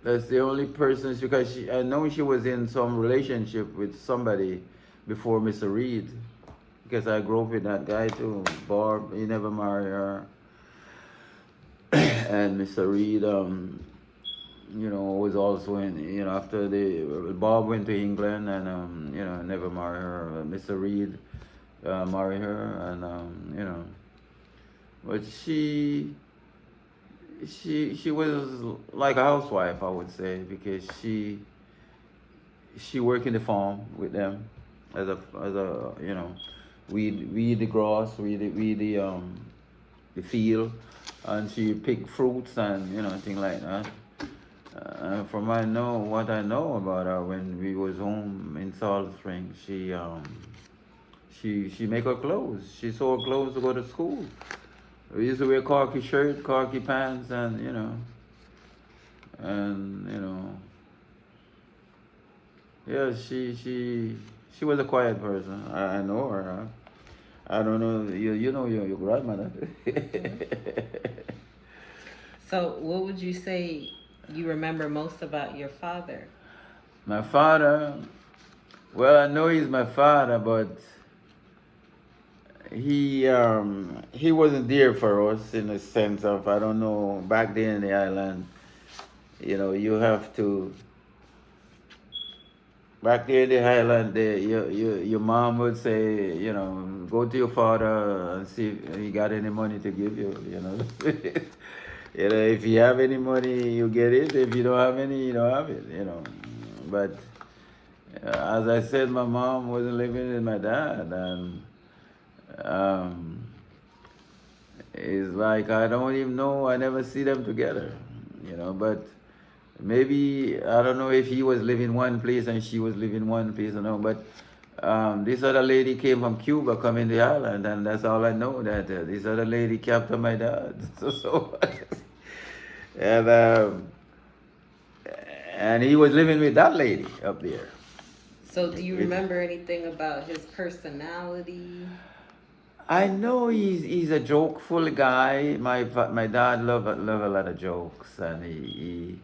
B: that's the only person, because I know she was in some relationship with somebody before Mr. Reed, because I grew up with that guy too, Bob. He never married her. And Mr. Reed, was also in, after Bob went to England and, never married her. Mr. Reed married her, and, but she was like a housewife, I would say, because she worked in the farm with them as a weed the grass, weed the field, and she picked fruits and things like that. From what I know about her, when we was home in Salt Spring, she make her clothes. She sew her clothes to go to school. We used to wear khaki shirt, khaki pants, and yeah, she was a quiet person. I know her. Huh? I don't know. You know your grandmother.
A: So, what would you say you remember most about your father?
B: My father. Well, I know he's my father, but he wasn't there for us in the sense of, I don't know, back then in the island, you have to. Back there in the Highland, your mom would say, go to your father and see if he got any money to give you. If you have any money, you get it. If you don't have any, you don't have it. But as I said, my mom wasn't living with my dad, and it's like I don't even know. I never see them together, But maybe, I don't know if he was living one place and she was living one place, but this other lady came from Cuba, come in the island, and that's all I know, that this other lady captured my dad. And he was living with that lady up there.
A: So, do you remember anything about his personality?
B: I know he's a jokeful guy. My dad love a lot of jokes, and he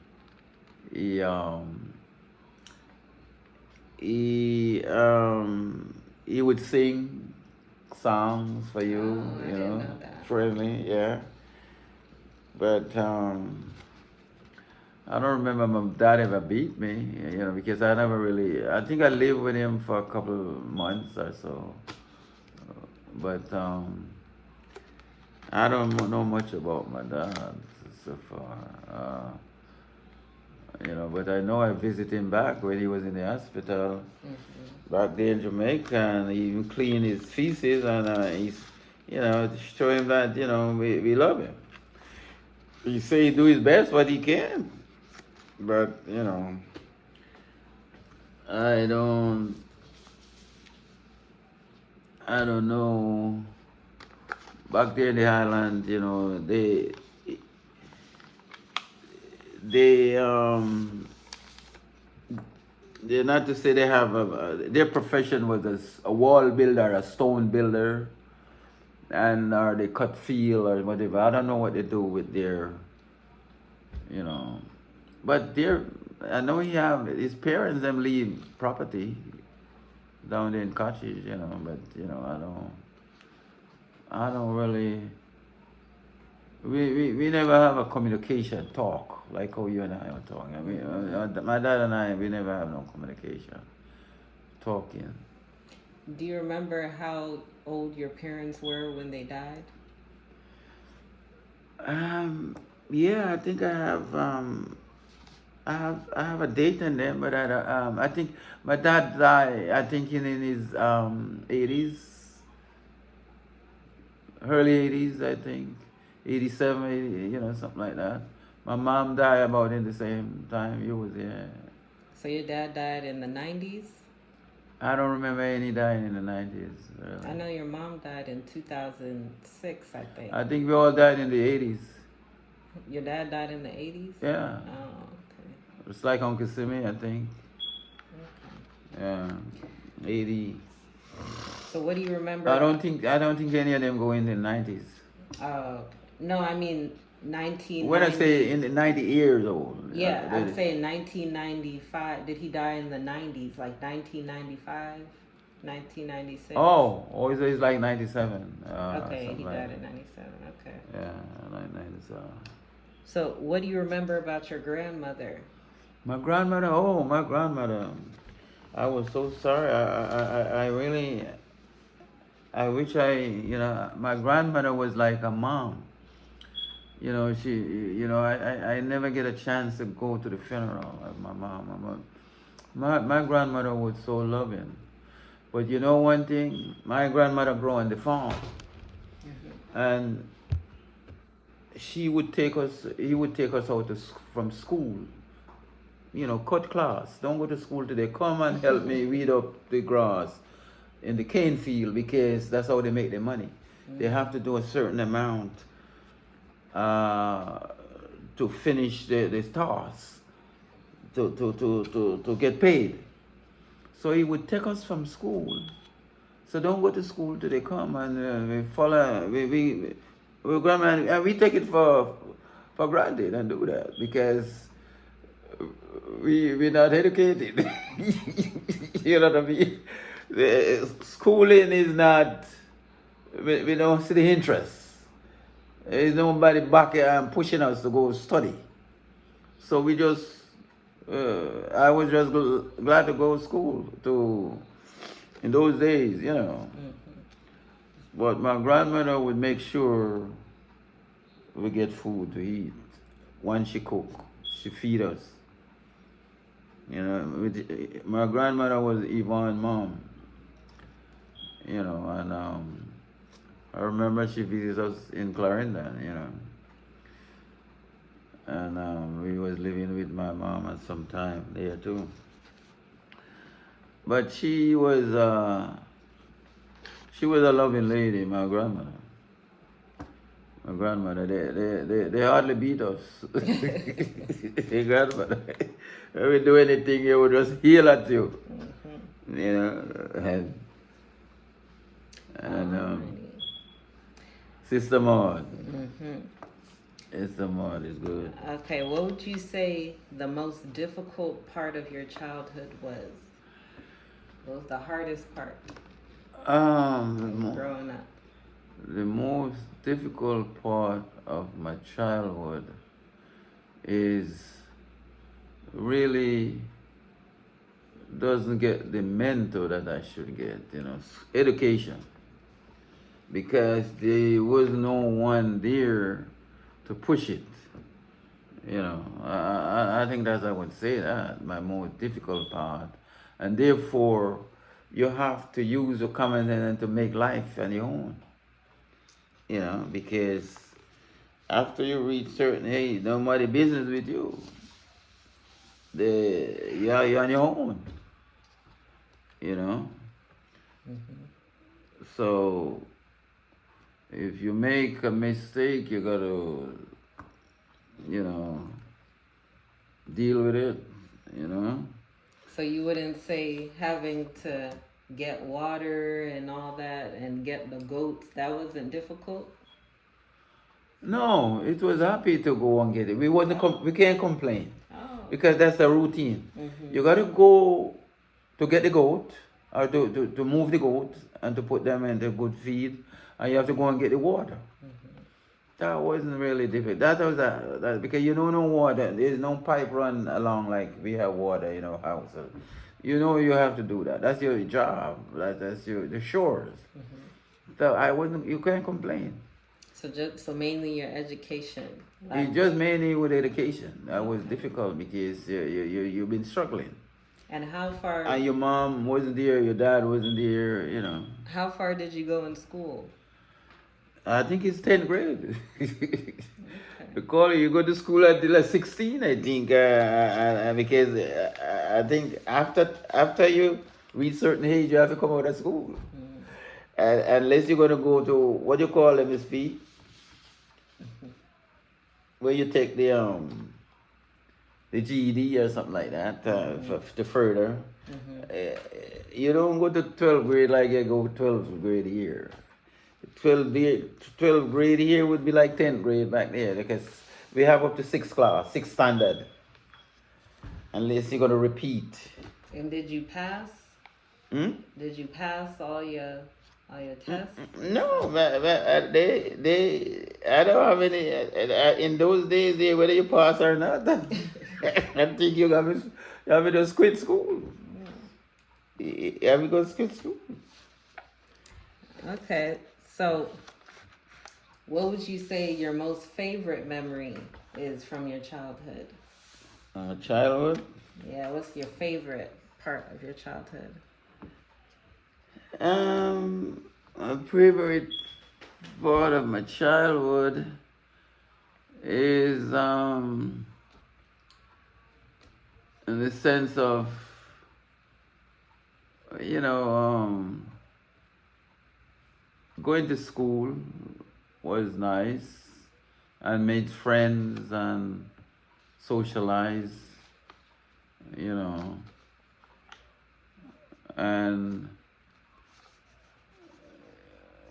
B: would sing songs for you,
A: I didn't know that.
B: friendly, yeah. But I don't remember my dad ever beat me, because I never really. I think I lived with him for a couple months or so, but I don't know much about my dad so far. But I know I visited him back when he was in the hospital, back there in Jamaica, and he even cleaned his feces, and you know, to show him that, you know, we love him. He say he do his best what he can, but you know, I don't, I don't know. Back there in the Highland, you know, they they're not to say they have their profession was a wall builder, a stone builder, and or they cut field or whatever. I don't know what they do with their, you know, but their, I know he have his parents them leave property down there in Cottage, you know, but you know I don't really. We never have a communication talk like how you and I are talking. I mean, my dad and I, we never have no communication talking.
A: Do you remember how old your parents were when they died?
B: Yeah, I think I have a date on them, but I think my dad died. I think in his 80s, early 80s. I think 87, 80, you know, something like that. My mom died about in the same time you was there.
A: So your dad died in the 90s?
B: I don't remember any dying in the 90s.
A: I
B: Really.
A: know your mom died in 2006, I think.
B: I think we all died in the 80s.
A: Your dad died in the 80s?
B: Yeah.
A: Oh, okay.
B: It's like Uncle Simi, I think.
A: Okay.
B: Yeah. 80.
A: So what do you remember?
B: I don't think any of them go in the 90s.
A: No, I mean 1990.
B: When I say in the 90 years old.
A: Yeah, I'm saying 1995. Did he die in the 90s, like 1995, 1996?
B: Oh, it's like 97.
A: Okay, he
B: something like
A: died
B: that.
A: in 97. Okay.
B: Yeah, like 97.
A: So what do you remember about your grandmother?
B: My grandmother, oh, my grandmother. I was so sorry. I really, I wish you know, my grandmother was like a mom. You know, I never get a chance to go to the funeral of my mom. My grandmother was so loving. But you know one thing? My grandmother grew on the farm. And he would take us out from school. You know, cut class. Don't go to school today. Come and help me weed up the grass in the cane field because that's how they make their money. They have to do a certain amount to finish the task to get paid. So he would take us from school. So don't go to school till they come and we follow. We grandma and we take it for granted and do that because we're not educated. You know what I mean? The schooling is not. We don't see the interest. There's nobody back here and pushing us to go study. So we just. I was just glad to go to school in those days, you know. But my grandmother would make sure we get food to eat. When she cook, she feed us. You know, my grandmother was Yvonne's mom. You know, and I remember she visited us in Clarendon, you know. And we was living with my mom at some time there too. But she was a loving lady, my grandmother. My grandmother, they hardly beat us. My grandmother, when we do anything, they would just yell at you. You know, and Sister Maud. Sister Maud is good.
A: Okay, what would you say the most difficult part of your childhood was? What was the hardest part growing up?
B: The most difficult part of my childhood is really doesn't get the mentor that I should get, you know, education. Because there was no one there to push it. You know, I think that's I would say that my most difficult part, and therefore you have to use your common sense to make life on your own. you know, because after you reach certain age, nobody business with you. You're on your own, you know. So if you make a mistake, you gotta, you know, deal with it, you know.
A: So you wouldn't say having to get water and all that and get the goats, that wasn't difficult?
B: No, it was happy to go and get it. We can't complain
A: Oh.
B: because that's a routine.
A: Mm-hmm.
B: You gotta go to get the goat or to move the goat and to put them in the good feed, and you have to go and get the water. That wasn't really difficult. That was that because you don't know water. There's no pipe run along like we have water in our house. So you know you have to do that. That's your job. That's your the chores. So I wasn't. You can't complain.
A: So mainly your education.
B: It just mainly with education. That was difficult because you've been struggling.
A: And how far?
B: And your mom wasn't there. Your dad wasn't there. You know.
A: How far did you go in school?
B: I think it's 10th grade. Because you go to school until like 16, I think, because I think after you reach certain age, you have to come out of school. Unless you're going to go to, what do you call MSP? Where you take the GED or something like that to further. You don't go to 12th grade like you go 12th grade here. 12th grade here would be like 10th grade back there because we have up to 6th standard. Unless you're going to repeat.
A: And did you pass? Did you pass all your tests?
B: No, I don't have any, in those days, whether you pass or not, I think you have to just quit school. You have to go quit school.
A: Okay, so what would you say your most favorite memory is from your childhood?
B: Childhood?
A: Yeah, what's your favorite part of your childhood?
B: My favorite part of my childhood is in the sense of, you know, going to school was nice and made friends and socialize, you know, and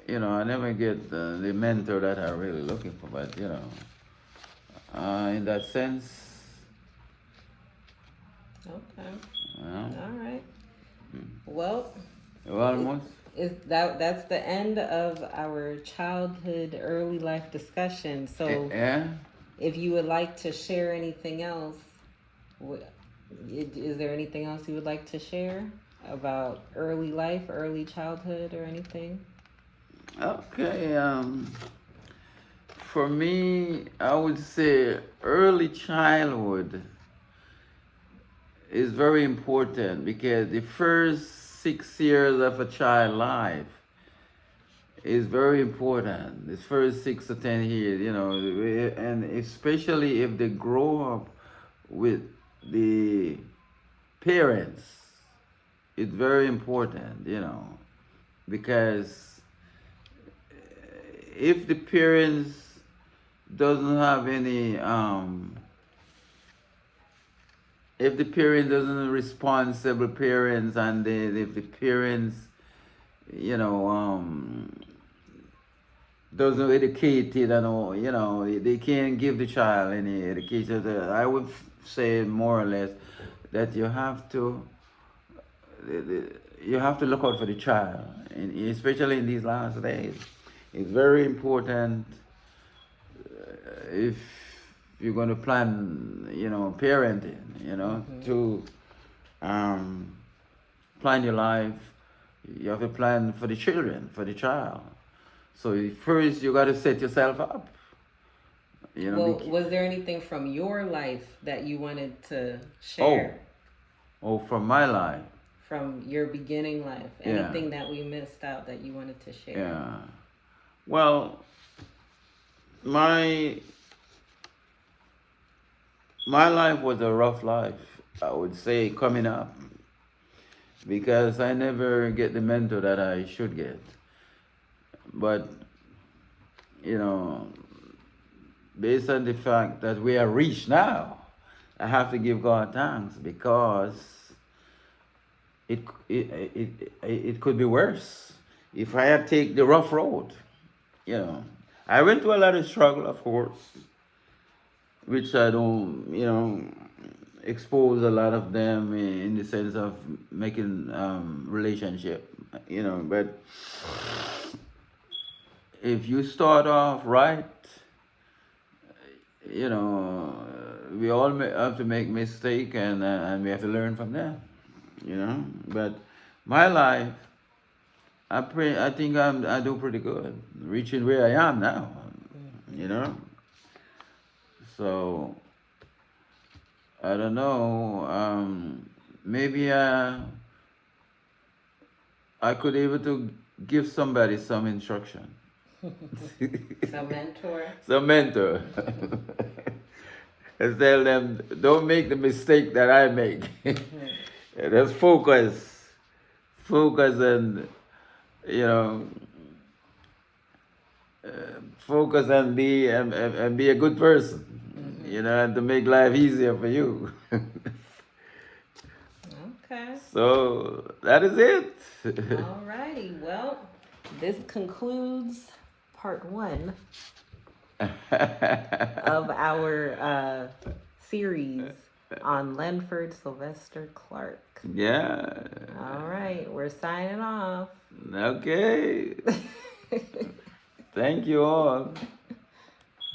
B: you know, I never get the mentor that I'm really looking for, but you know, in that sense.
A: Okay.
B: Yeah.
A: All right. Well,
B: Almost.
A: That's the end of our childhood early life discussion. So
B: Yeah.
A: if you would like to share anything else, is there anything else you would like to share about early life, early childhood, or anything?
B: Okay. For me, I would say early childhood is very important because the first 6 years of a child's life is very important. The first 6 to 10 years, you know, and especially if they grow up with the parents, it's very important, you know, because if the parents doesn't have any if the parent doesn't responsible parents and if the parents, you know, doesn't educate it and all, you know, they can't give the child any education. I would say more or less that you have to look out for the child, and especially in these last days. It's very important if you're going to plan, you know, parenting, you know, to plan your life. You have to plan for the children, for the child. So first you got to set yourself up. You know.
A: Well, was there anything from your life that you wanted to share?
B: Oh, from my life.
A: From your beginning life. Anything that we missed out that you wanted to share?
B: Yeah. Well, my my life was a rough life, I would say, coming up, because I never get the mentor that I should get. But you know, based on the fact that we are rich now, I have to give God thanks, because it it could be worse if I had take the rough road. You know, I went through a lot of struggle, of course, which I don't, expose a lot of them in the sense of making relationship. But if you start off right, we all have to make mistake, and we have to learn from them. But my life, I think I do pretty good, reaching where I am now. You know, so I don't know. Maybe I could able to give somebody some instruction.
A: Some mentor.
B: Some mentor. And tell them, don't make the mistake that I make. Just focus. Focus and, focus and be a good person. And to make life easier for you.
A: Okay.
B: So that is it.
A: Alrighty. Well, this concludes part 1 of our series on Lenford Sylvester Clark.
B: Yeah.
A: All right, we're signing off.
B: Okay. Thank you all.